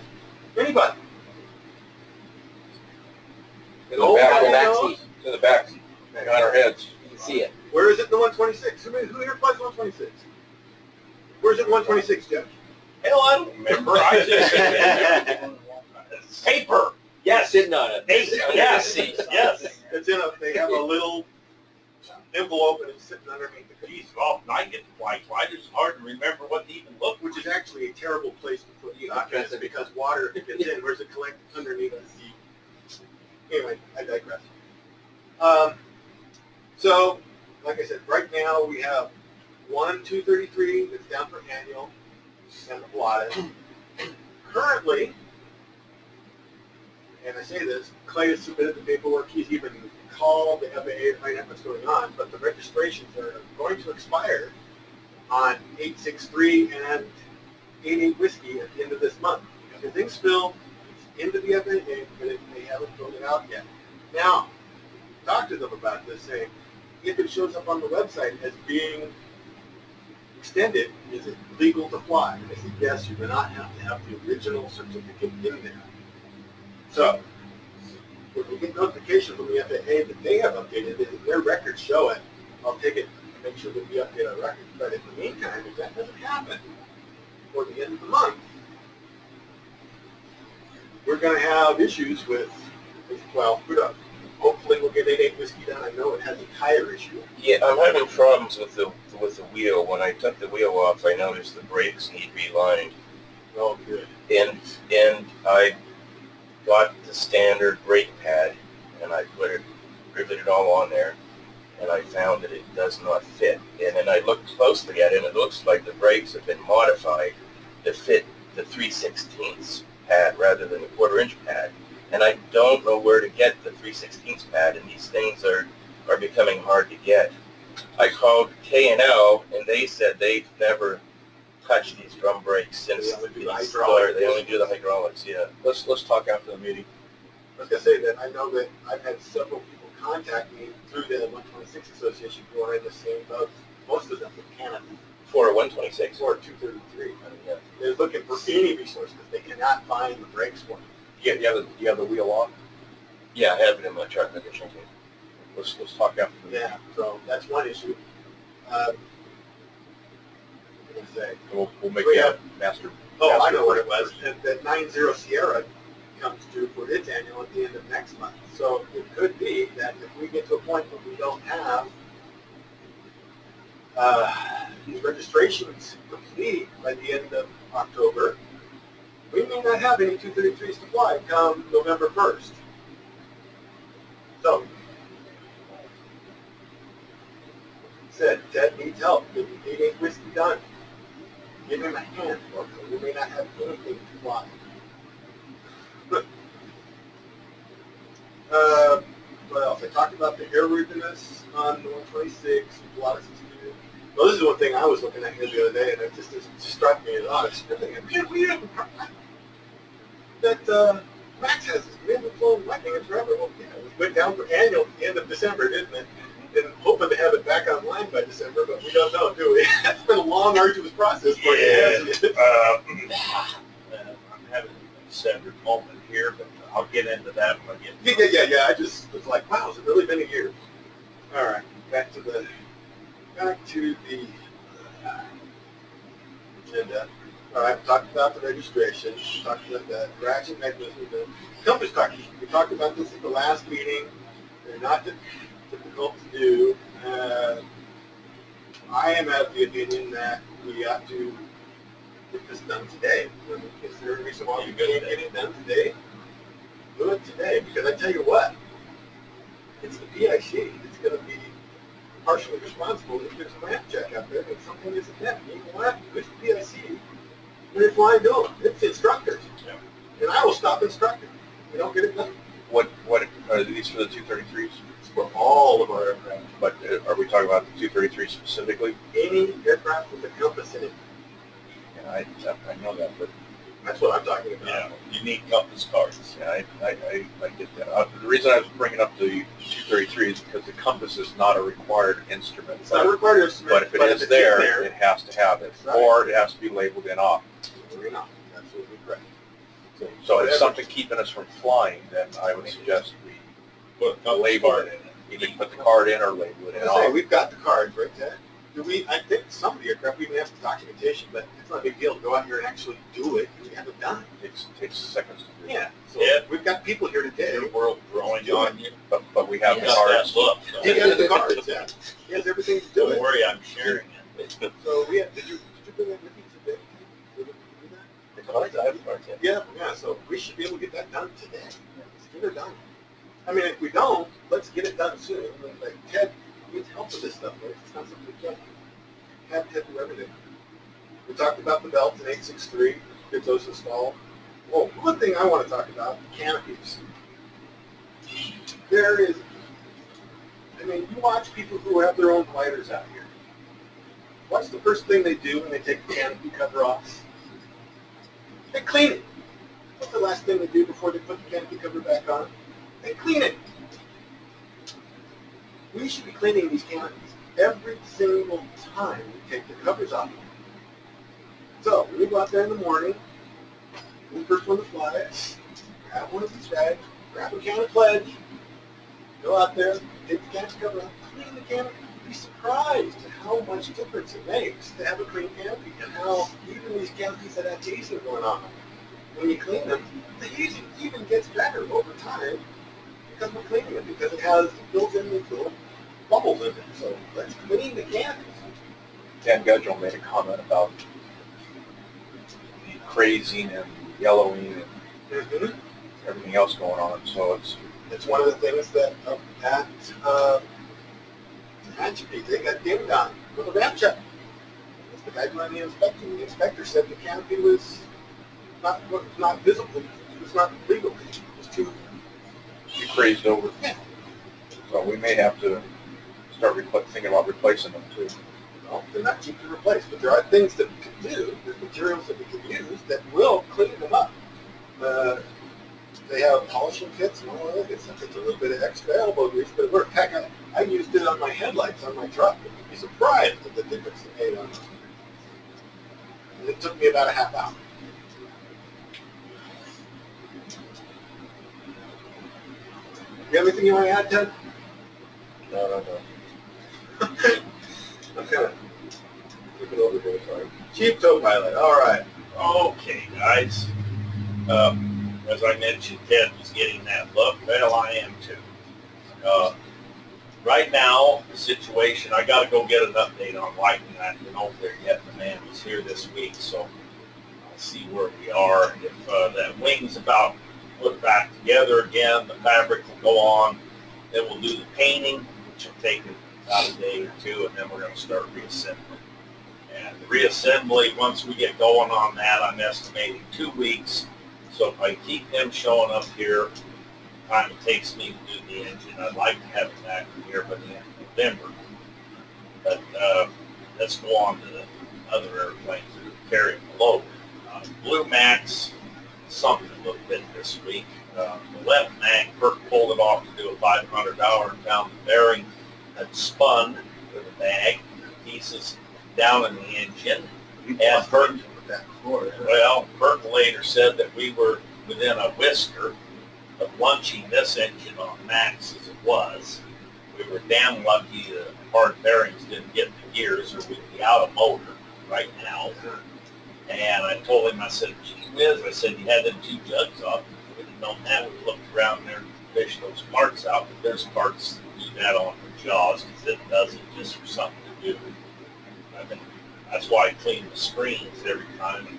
Anybody? In the back, Nobody back knows? seat. in the back, on our heads. You can see it. Where is it in the 126? Who here flies 126? Where's it in 126, Jeff? Hell, I don't remember. I just paper. Yes. Sitting on it. Hey, yes. Yes. It's in they have a little envelope and it's sitting underneath the Geez, well, I get to fly twice. It's hard to remember what to even look. which is actually a terrible place to put documents because water gets in. Where's it collect underneath the seat? Anyway, I digress. So, like I said, right now we have 233 that's down for annual and allotted. Currently, and I say this, Clay has submitted the paperwork. He's even called the FAA to find out what's going on, but the registrations are going to expire on 863 and 88 whiskey at the end of this month. Everything's filled, it's into the FAA, but they haven't filled it out yet. Now, talk to them about this, saying, if it shows up on the website as being extended, is it legal to fly? I said, yes, you do not have to have the original certificate in there. So, when we get notification from the FAA that they have updated it, and their records show it, I'll take it and make sure that we update our records. But in the meantime, if that doesn't happen, before the end of the month, we're going to have issues with, well, who knows? Hopefully we'll get 88 whiskey done. I know it has a tire issue. Yeah, I'm having problems with the wheel. When I took the wheel off, I noticed the brakes need relined, Oh, good. and I got the standard brake pad, and I riveted it all on there, and I found that it does not fit. And then I looked closely at it, and it looks like the brakes have been modified to fit the 3/16 pad rather than the 1/4-inch pad. And I don't know where to get the 3/16 pad, and these things are becoming hard to get. I called K&L, and they said they've never touch these drum brakes since They only do the these hydraulics. They only do the hydraulics, yeah. Let's talk after the meeting. I was gonna say that I know that I've had several people contact me through the 126 Association who are in the same boat. Most of them from Canada. For a 126. Or 233. Yeah. They're looking for any resource because they cannot find the brakes for them. You have the wheel on? Yeah, I have it in my truck. I can show you. Let's talk after the meeting. Yeah, so that's one issue. What did I say? We'll make We that have- master. Oh, I master know what it plan was. first. That 90 Sierra comes due for its annual at the end of next month. So it could be that if we get to a point where we don't have these registrations complete by the end of October, we may not have any 233s to fly come November 1st. So, said Ted needs help. It ain't whiskey done. Give him a hand, or we may not have anything to fly. What else? I talked about the airworthiness on the 126. A lot of things to do. Well, this is one thing I was looking at here the other day, and it just struck me as odd. That Max has this. We haven't flown Lightning in forever. Well, yeah, it went down for annual at the end of December, didn't it? And hoping to have it back online by December, but we don't know, do we? It's been a long, arduous process for you, hasn't it? I'm having a December moment here, but I'll get into that when I get. Yeah. I just was like, wow, has it really been a year? All right, back to the agenda. All right, talked about the registration, talked about the ratchet mechanism, the compass talking. We talked about this at the last meeting. They're not difficult to do. I am of the opinion that we ought to get this done today. Is there a reason why we can't get it done today? Do it today, because I tell you what, it's the PIC that's going to be partially responsible if there's a ramp check out there and something isn't met. You know what? It's the PIC. When you're flying to them, it's the instructors. Yeah. And I will stop instructing. We don't get it done. What are these for the 233s? It's for all of our aircraft. But are we talking about the 233 specifically? Any aircraft with a compass in it. Yeah, I know that, but That's what I'm talking about. Yeah, you need compass cards. yeah, I get that. The reason I was bringing up the 233 is because the compass is not a required instrument. It's not a required instrument, But if it is it's there, it has to have it, Right. or it has to be labeled in off. You're not. Absolutely correct. So if whatever. something keeping us from flying, then I would suggest we Put a compass label card it. in it. Either put the card in or label it in I say, off. we've got the cards, right, Ted? Do we? I think some of the aircraft we even have the documentation, but it's not a big deal to go out here and actually do it. We have it done. It takes seconds to do. Yeah. So Yeah. we've got people here today. The world growing on you. But we have You the got that cards. look. He has the cards. Yeah. He has everything to do Don't it. worry, I'm sharing it. So we have. Did you bring that with you today? Did you do that? The cards, I have the cards, yeah. Yeah. So we should be able to get that done today. Let's get it done. I mean, if we don't, let's get it done soon. I mean, like Ted needs help with this stuff. Right? It's not something we can't have Ted do everything. We talked about the belts in 863. Get those installed. Well, one thing I want to talk about: canopies. There is. I mean, you watch people who have their own gliders out here. What's the first thing they do when they take the canopy cover off? They clean it. What's the last thing they do before they put the canopy cover back on? They clean it. We should be cleaning these canopies every single time we take the covers off. So, when we go out there in the morning, we're the first one to fly, grab one of these rags, grab a can of pledge, go out there, take the canopy cover off, clean the canopy. You'd be surprised at how much difference it makes to have a clean canopy and how even these canopies that have hazing going on, when you clean them, the hazing even gets better over time because we're cleaning it, because it has built-in little bubbles in it. So let's clean the canopies. Dan Gudgel made a comment about the crazing and yellowing and everything else going on. So It's one of the things that at Hatchie, they got dinged on with a ramp check. It's the guy doing the inspection. The inspector said the canopy was not visible. It was not legal. It was too. you crazed over. Yeah. So we may have to start thinking about replacing them too. Well, they're not cheap to replace, but there are things that we can do, there's materials that we can use that will clean them up. They have polishing kits and all that good stuff. It's a little bit of extra elbow grease, but it works. Heck, I used it on my headlights on my truck. You'd be surprised at the difference it made on them. And it took me about a half hour. You have anything you want to add, Ted? No. I'm kind of flipping over here, sorry. Cheap tow pilot, all right. Okay, guys. As I mentioned, Ted was getting that look. Well, I am too. Right now, the situation, I got to go get an update on lighting. I haven't been over there yet. The man was here this week, so I'll see where we are. If that wing's about put back together again, the fabric will go on. Then we'll do the painting, which will take about a day or two, and then we're going to start reassembling. And the reassembly, once we get going on that, I'm estimating 2 weeks. So if I keep him showing up here, the time it takes me to do the engine, I'd like to have it back here by the end of November. But let's go on to the other airplanes that are carrying the load. Blue Max sunk a little bit this week. The left mag, Kirk pulled it off to do a 500 hour and found the bearing had spun with a bag pieces down in the engine. And Kirk, well, Kirk later said that we were within a whisker of launching this engine on max as it was. We were damn lucky the hard bearings didn't get the gears or we'd be out of motor right now. And I told him, I said, gee whiz, I said, you had them 2 jugs off. If we didn't know that, we looked around there and fished those parts out. But there's parts that do that on the jaws because it does it just for something to do. That's why I clean the screens every time and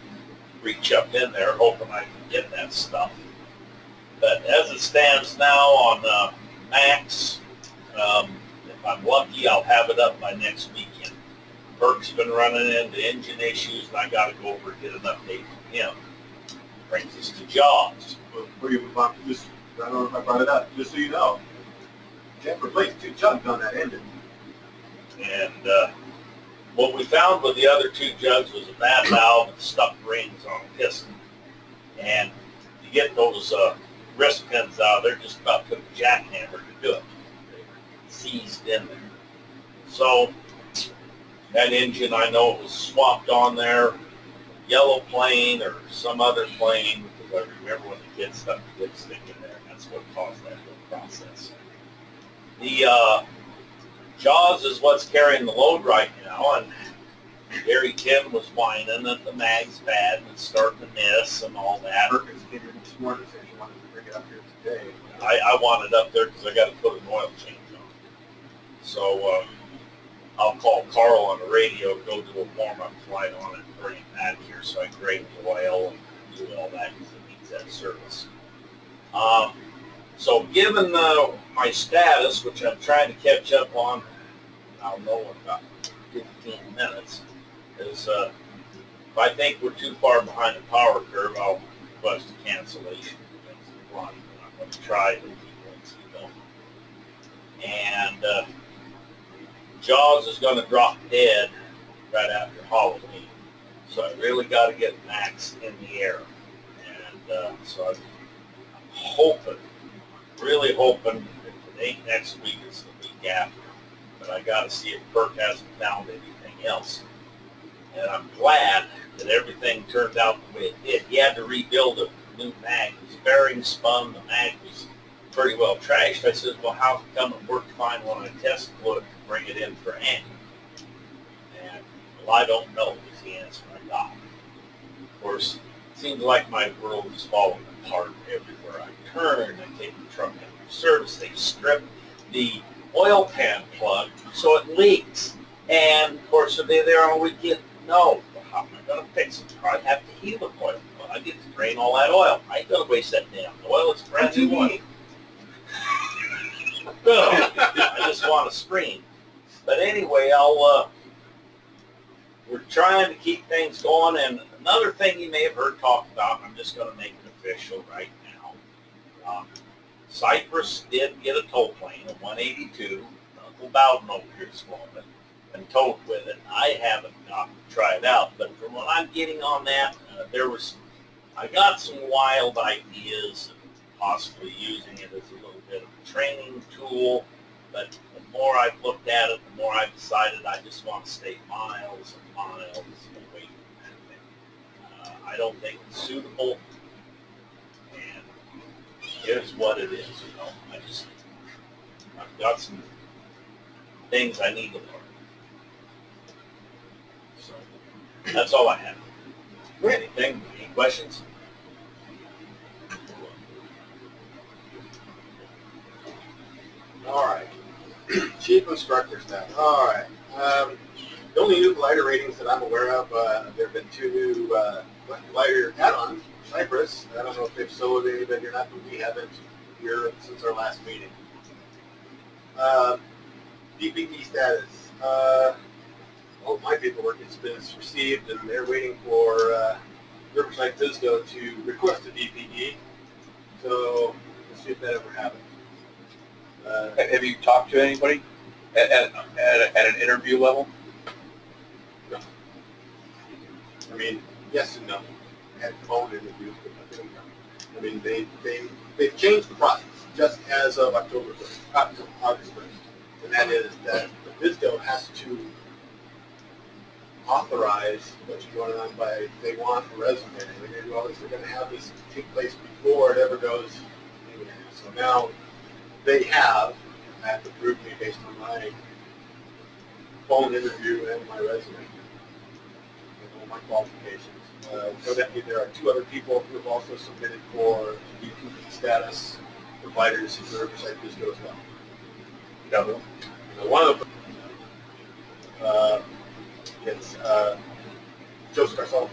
reach up in there hoping I can get that stuff. But as it stands now on Max, if I'm lucky, I'll have it up by next weekend. Kirk's been running into engine issues, and I got to go over and get an update from him. Brings us to Jaws. Before you move on, just, I don't know if I brought it up, just so you know, can't replace 2 jugs on that engine. And what we found with the other 2 jugs was a bad valve and stuck rings on a piston. And to get those wrist pins out, they're just about took a jackhammer to do it. They were seized in there. So that engine, I know it was swapped on there, yellow plane or some other plane, because I remember when the kid stuck the dipstick in there, and that's what caused that whole process. The Jaws is what's carrying the load right now, and Gary Kim was whining that the mag's bad and it's starting to miss and all that. Perkins came in this morning saying she wanted to bring it up here today. I want it up there because I got to put an oil change on it. So I'll call Carl on the radio, go do a warm-up flight on it, and bring it back here so I can grade the oil and do all that because it needs that service. So given my status, which I'm trying to catch up on, I'll know in about 15 minutes, is if I think we're too far behind the power curve, I'll request a cancellation against the run. I'm going to try to keep things going. And Jaws is going to drop dead right after Halloween. So I really got to get Max in the air. And so I'm hoping, really hoping, if it ain't next week, it's the week after. But I got to see if Kirk hasn't found anything else. And I'm glad that everything turned out the way it did. He had to rebuild a new mag. His bearing spun, the mag was pretty well trashed. I said, well, how come it worked fine when I test flew it to bring it in for Andy? And, well, I don't know was the answer I got. Of course, it seemed like my world was falling apart everywhere I turned. I take the truck in for service. They stripped the oil pan plug so it leaks. And, of course, are they there on a weekend? No. Well, how am I going to fix it? I have to heat the oil. Well, I get to drain all that oil. I ain't going to waste that damn oil. It's brand new oil. I just want to scream. But anyway, we're trying to keep things going. And another thing you may have heard talked about, and I'm just going to make it official right now. Cypress did get a tow plane, a 182. Uncle Bowden over here is going. and towed with it. I haven't got to try it out, but from what I'm getting on that, I got some wild ideas of possibly using it as a little bit of a training tool, but the more I've looked at it, the more I've decided I just want to stay miles and miles away from that thing. I don't think it's suitable, and it is what it is, you know. I've got some things I need to learn. So that's all I have. Anything? Any questions? All right. Chief instructor staff. All right. The only new glider ratings that I'm aware of, there have been 2 new glider add-ons. Cypress. I don't know if they've sold anybody or not, but we haven't here since our last meeting. DPD status. All my paperwork has been received, and they're waiting for Riverside Tisco to request a DPD. So let's see if that ever happens. Have you talked to anybody at an interview level? No. I mean, yes and no. I had phone interviews, but nothing. I mean, they've changed the process just as of August 1st, and that is that the Tisco has to authorize what you're going on by. They want a resume. They're going to have this take place before it ever goes anywhere. So now they have approved me based on my phone interview and my resume and all my qualifications. So that there are 2 other people who have also submitted for DPD status providers in the Riverside Tisco as well. No. One of them is Joe Scarsol.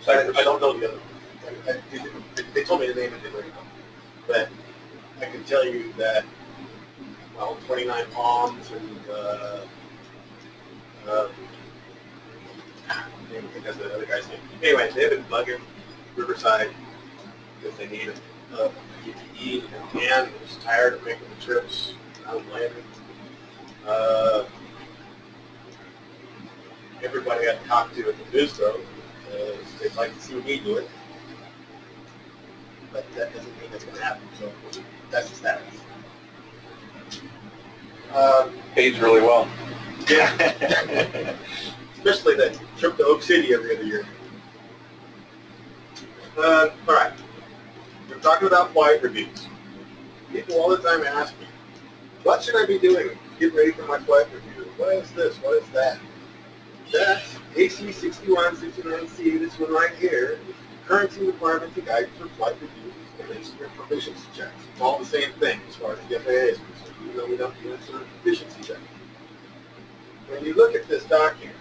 I don't know the other one. They told me the name and didn't know. But I can tell you that, well, 29 Palms and I think that's the other guy's name. Anyway, they've been bugging Riverside because they need a PPE, and they're just tired of making the trips out of landing. Everybody I've talked to at the Bistro they'd like to see me do it, but that doesn't mean it's going to happen. So that's the status. Pays really well. Yeah. Especially that trip to Oak City every other year. All right. We're talking about flight reviews. People all the time ask me, what should I be doing? Get ready for my flight review. What is this? What is that? That's AC 6169C, this one right here, currency requirements and guidance for flight reviews and instrument proficiency checks. It's all the same thing as far as the FAA is concerned, even though we don't do instrument proficiency checks. When you look at this document,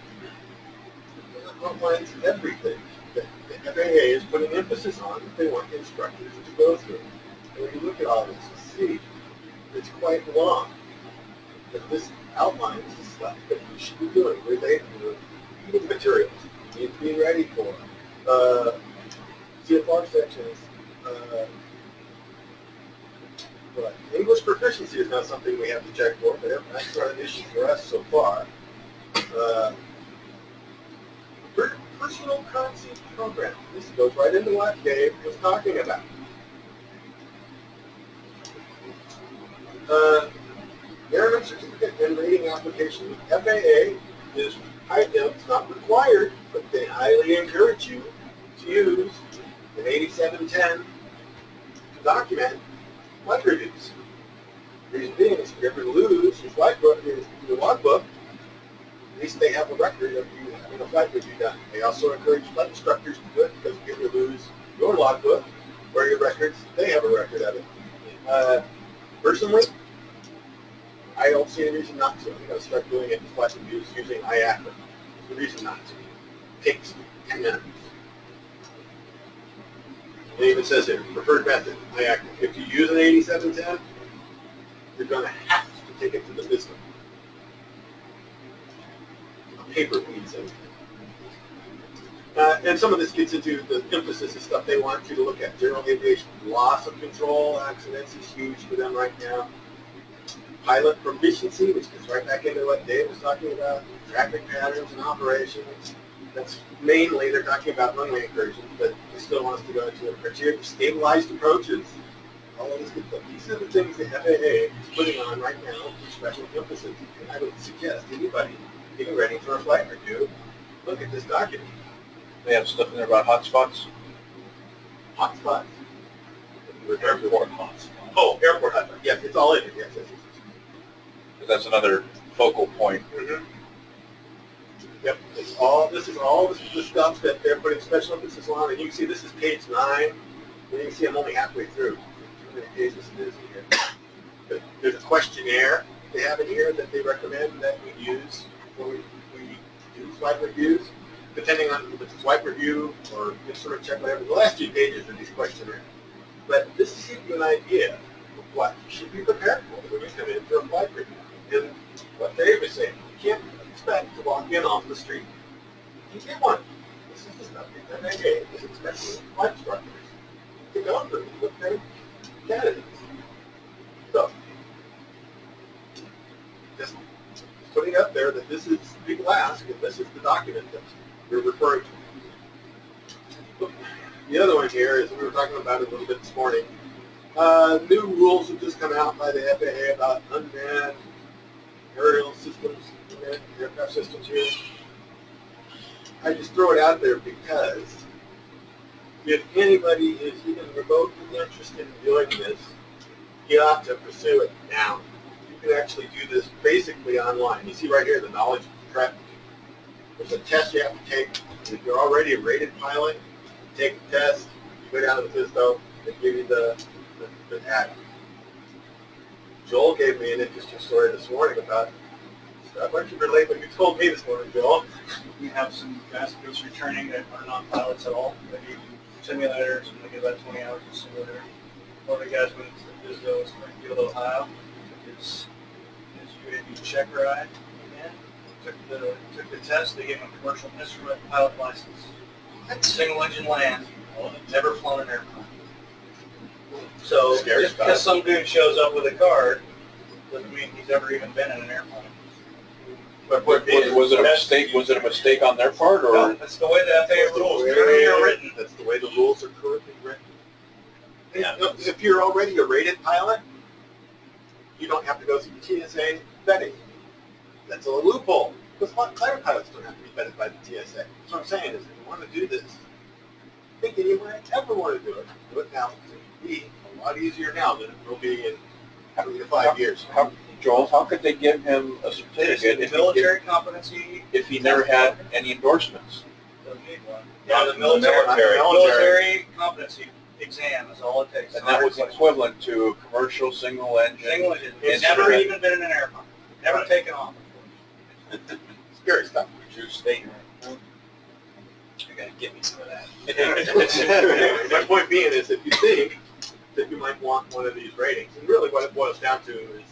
it outlines everything that the FAA is putting emphasis on that they want the instructors to go through. And when you look at all this, you see it's quite long. But this outlines the stuff that you should be doing related to even materials you need to be ready for. CFR sections. But English proficiency is not something we have to check for, but that's not an issue for us so far. Personal currency program. This goes right into what Dave was talking about. Airman certificate and rating application. FAA is, it's not required, but they highly encourage you to use an 8710 to document flight reviews. The reason being is if you ever lose your flight book, your logbook, at least they have a record of you having a flight review done. They also encourage flight instructors to do it because if you ever lose your logbook or your records, they have a record of it. Personally, I don't see any reason not to. I'm going to start doing it in flight reviews using IACRA. There's a reason not to. It takes 10 minutes. It even says here, preferred method, IACRA. If you use an 8710, you're going to have to take it to the business. A paper 8710. And some of this gets into the emphasis of stuff they want you to look at. General aviation loss of control accidents is huge for them right now. pilot proficiency, which gets right back into what Dave was talking about, traffic patterns and operations. That's mainly, they're talking about runway incursions, but he still wants to go to criteria for stabilized approaches. All of this good stuff. These are the things the FAA is putting on right now for special emphasis. And I would suggest anybody getting ready for a flight review, look at this document. They have stuff in there about hotspots. Hotspots. Airport hotspots. Oh, airport hotspot. Yes, it's all in it. Yes, yes, yes. Because that's another focal point. Mm-hmm. Yep, it's all. This is the stuff that they're putting special emphasis on, and you can see this is page 9. And you can see I'm only halfway through. How many pages it is in here? But there's a questionnaire they have in here that they recommend that we use when we do flight reviews, depending on if it's a flight review or instrument check, whatever. The last 2 pages are these questionnaires. But this is give you an idea of what you should be prepared for when you come in for a flight review. And what Dave was saying, you can't expect to walk in off the street. You get one. This is the stuff that FAA is expecting flight instructors to go through with their candidates. So, just putting up there that this is people ask, and this is the document that we're referring to. The other one here is, we were talking about it a little bit this morning, new rules have just come out by the FAA about unmanned aerial systems, unmanned aircraft systems here. I just throw it out there because if anybody is even remotely interested in doing this, you have to pursue it now. You can actually do this basically online. You see right here the knowledge prep. There's a test you have to take. If you're already a rated pilot, you take the test, you go down to the FISTO, they give you the data. Joel gave me an interesting story this morning about stuff. Why don't you relate what you told me this morning, Joel? We have some guys returning that are not pilots at all. They do simulators, and they get about 20 hours of simulator. One of the guys went to the FISTO in Springfield, Ohio. His UAV check ride, and took the test. They gave him a commercial instrument pilot license. Single engine land, never flown an airplane. So just because some dude shows up with a card doesn't mean he's ever even been in an airplane. But was it a mistake? Was it a mistake on their part, or? No, that's the way the FAA rules currently are written. That's the way the rules are currently written. Yeah. If you're already a rated pilot, you don't have to go through the TSA vetting. That's a loophole. Because climate pilots don't have to be vetted by the TSA. That's what I'm saying is, if you want to do this, thinking you might ever want to do it now. It'll be a lot easier now than it will be in 3 to 5 years. Joel, how could they give him a certificate Military competency. if he never had any endorsements? Doesn't need one. Yeah, the military competency exam is all it takes. And that was equivalent to a commercial single engine. Single engine. It's never even been in an airplane. Never taken off before. Scary stuff. Choose state. You're gonna give me some of that. My point being is, if you think that you might want one of these ratings, and really what it boils down to is,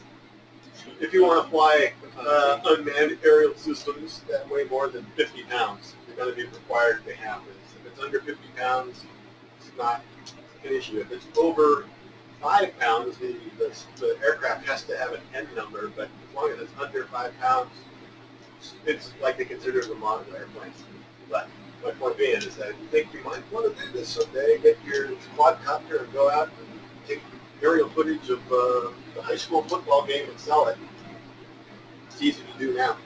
if you want to fly unmanned aerial systems that weigh more than 50 pounds, you're going to be required to have this. If it's under 50 pounds, it's not an issue. If it's over 5 pounds, the aircraft has to have an N number, but as long as it's under 5 pounds, it's like they consider it a model airplane. But my point being is that if you think you might want to do this someday, get your quadcopter and go out and take aerial footage of the high school football game and sell it. It's easy to do now.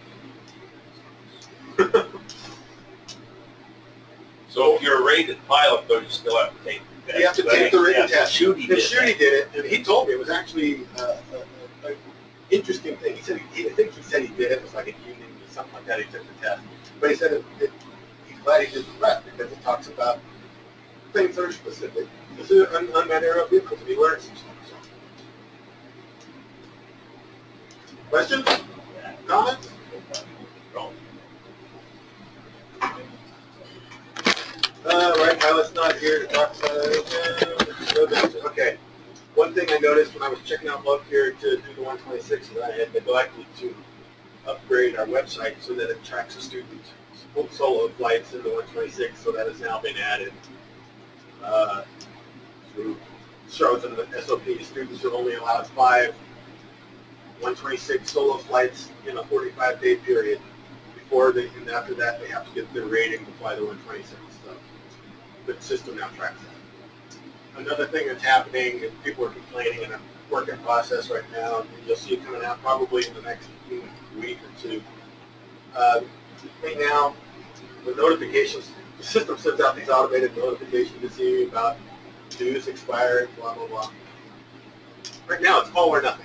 So if you're a rated pilot, though, you still have to take the test. You have to take the written test. Shooty And Shooty did it, and he told me it was actually an interesting thing. He said I think he said he did it. It was like an evening or something like that. He took the test, but he said he's glad he did the rest because it talks about things that are specific. This is an unmanned aerial vehicle, and he learned some stuff. So. Questions? Comments? Right, pilot's not here to talk about it. Okay. One thing I noticed when I was checking out Love here to do the 126 is I had neglected to upgrade our website so that it tracks the students' solo flights in the 126, so that has now been added. Through shows in the SOP, students are only allowed 5 126 solo flights in a 45-day period. Before they, and after that, they have to get their rating to fly the 126. So the system now tracks that. Another thing that's happening, and people are complaining, and I'm work in process right now, and you'll see it coming out probably in the next week or two. Right now, the notifications, the system sends out these automated notifications to see about dues expiring, blah, blah, blah. Right now, it's all or nothing.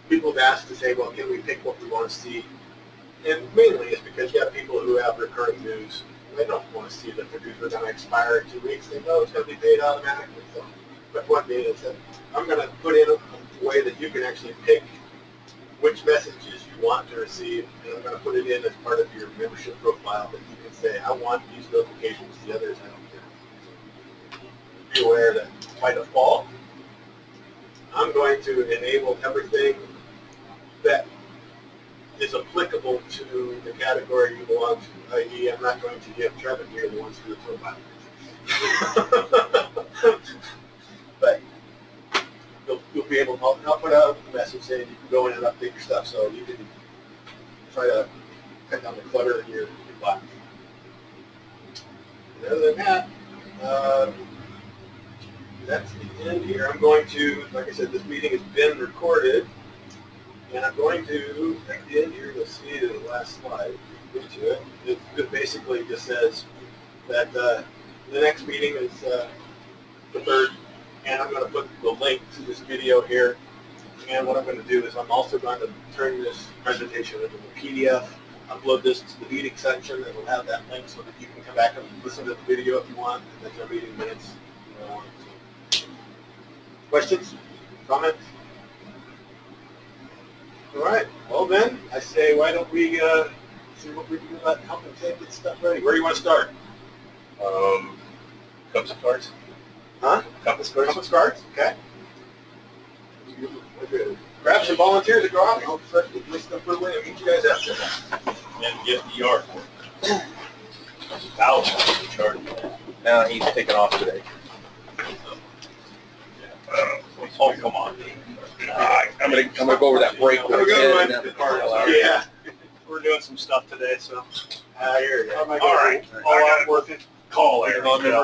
People have asked to say, well, can we pick what we want to see? And mainly it's because you have people who have recurring dues. They don't want to see that their dues are going to expire in 2 weeks. They know it's going to be paid automatically. So, but one day they said, I'm going to put in a way that you can actually pick which messages you want to receive, and I'm going to put it in as part of your membership profile that you can say, I want these notifications, the others I don't care. Be aware that by default, I'm going to enable everything that is applicable to the category you belong to, i.e. I'm not going to give Trevor here the ones for the tow violations. But you'll be able to, I'll put out a message saying you can go in and update your stuff so you can try to cut down the clutter in your box. Other than that, that's the end here. I'm going to, like I said, this meeting has been recorded, and I'm going to, at the end here, you'll see the last slide, get to it. It basically just says that the next meeting is the 3rd, and I'm going to put the link to this video here. And what I'm going to do is I'm also going to turn this presentation into a PDF, upload this to the meeting section, and we'll have that link so that you can come back and listen to the video if you want, and that's our meeting minutes. Questions? Comments? All right. Well then, I say, why don't we see what we can do about helping Ted get stuff ready? Where do you want to start? Compass cards? Huh? Compass cards? Compass cards? Okay. Grab some volunteers to go out and I'll start to list them for William. Meet you guys after that. And get the yard for it. $1,000 to charge you that. Now he's taking off today. Oh, come on. I'm gonna go over that break. Have a good one. Yeah. We're doing some stuff today, so. Here you go. All right. All out working. Call there.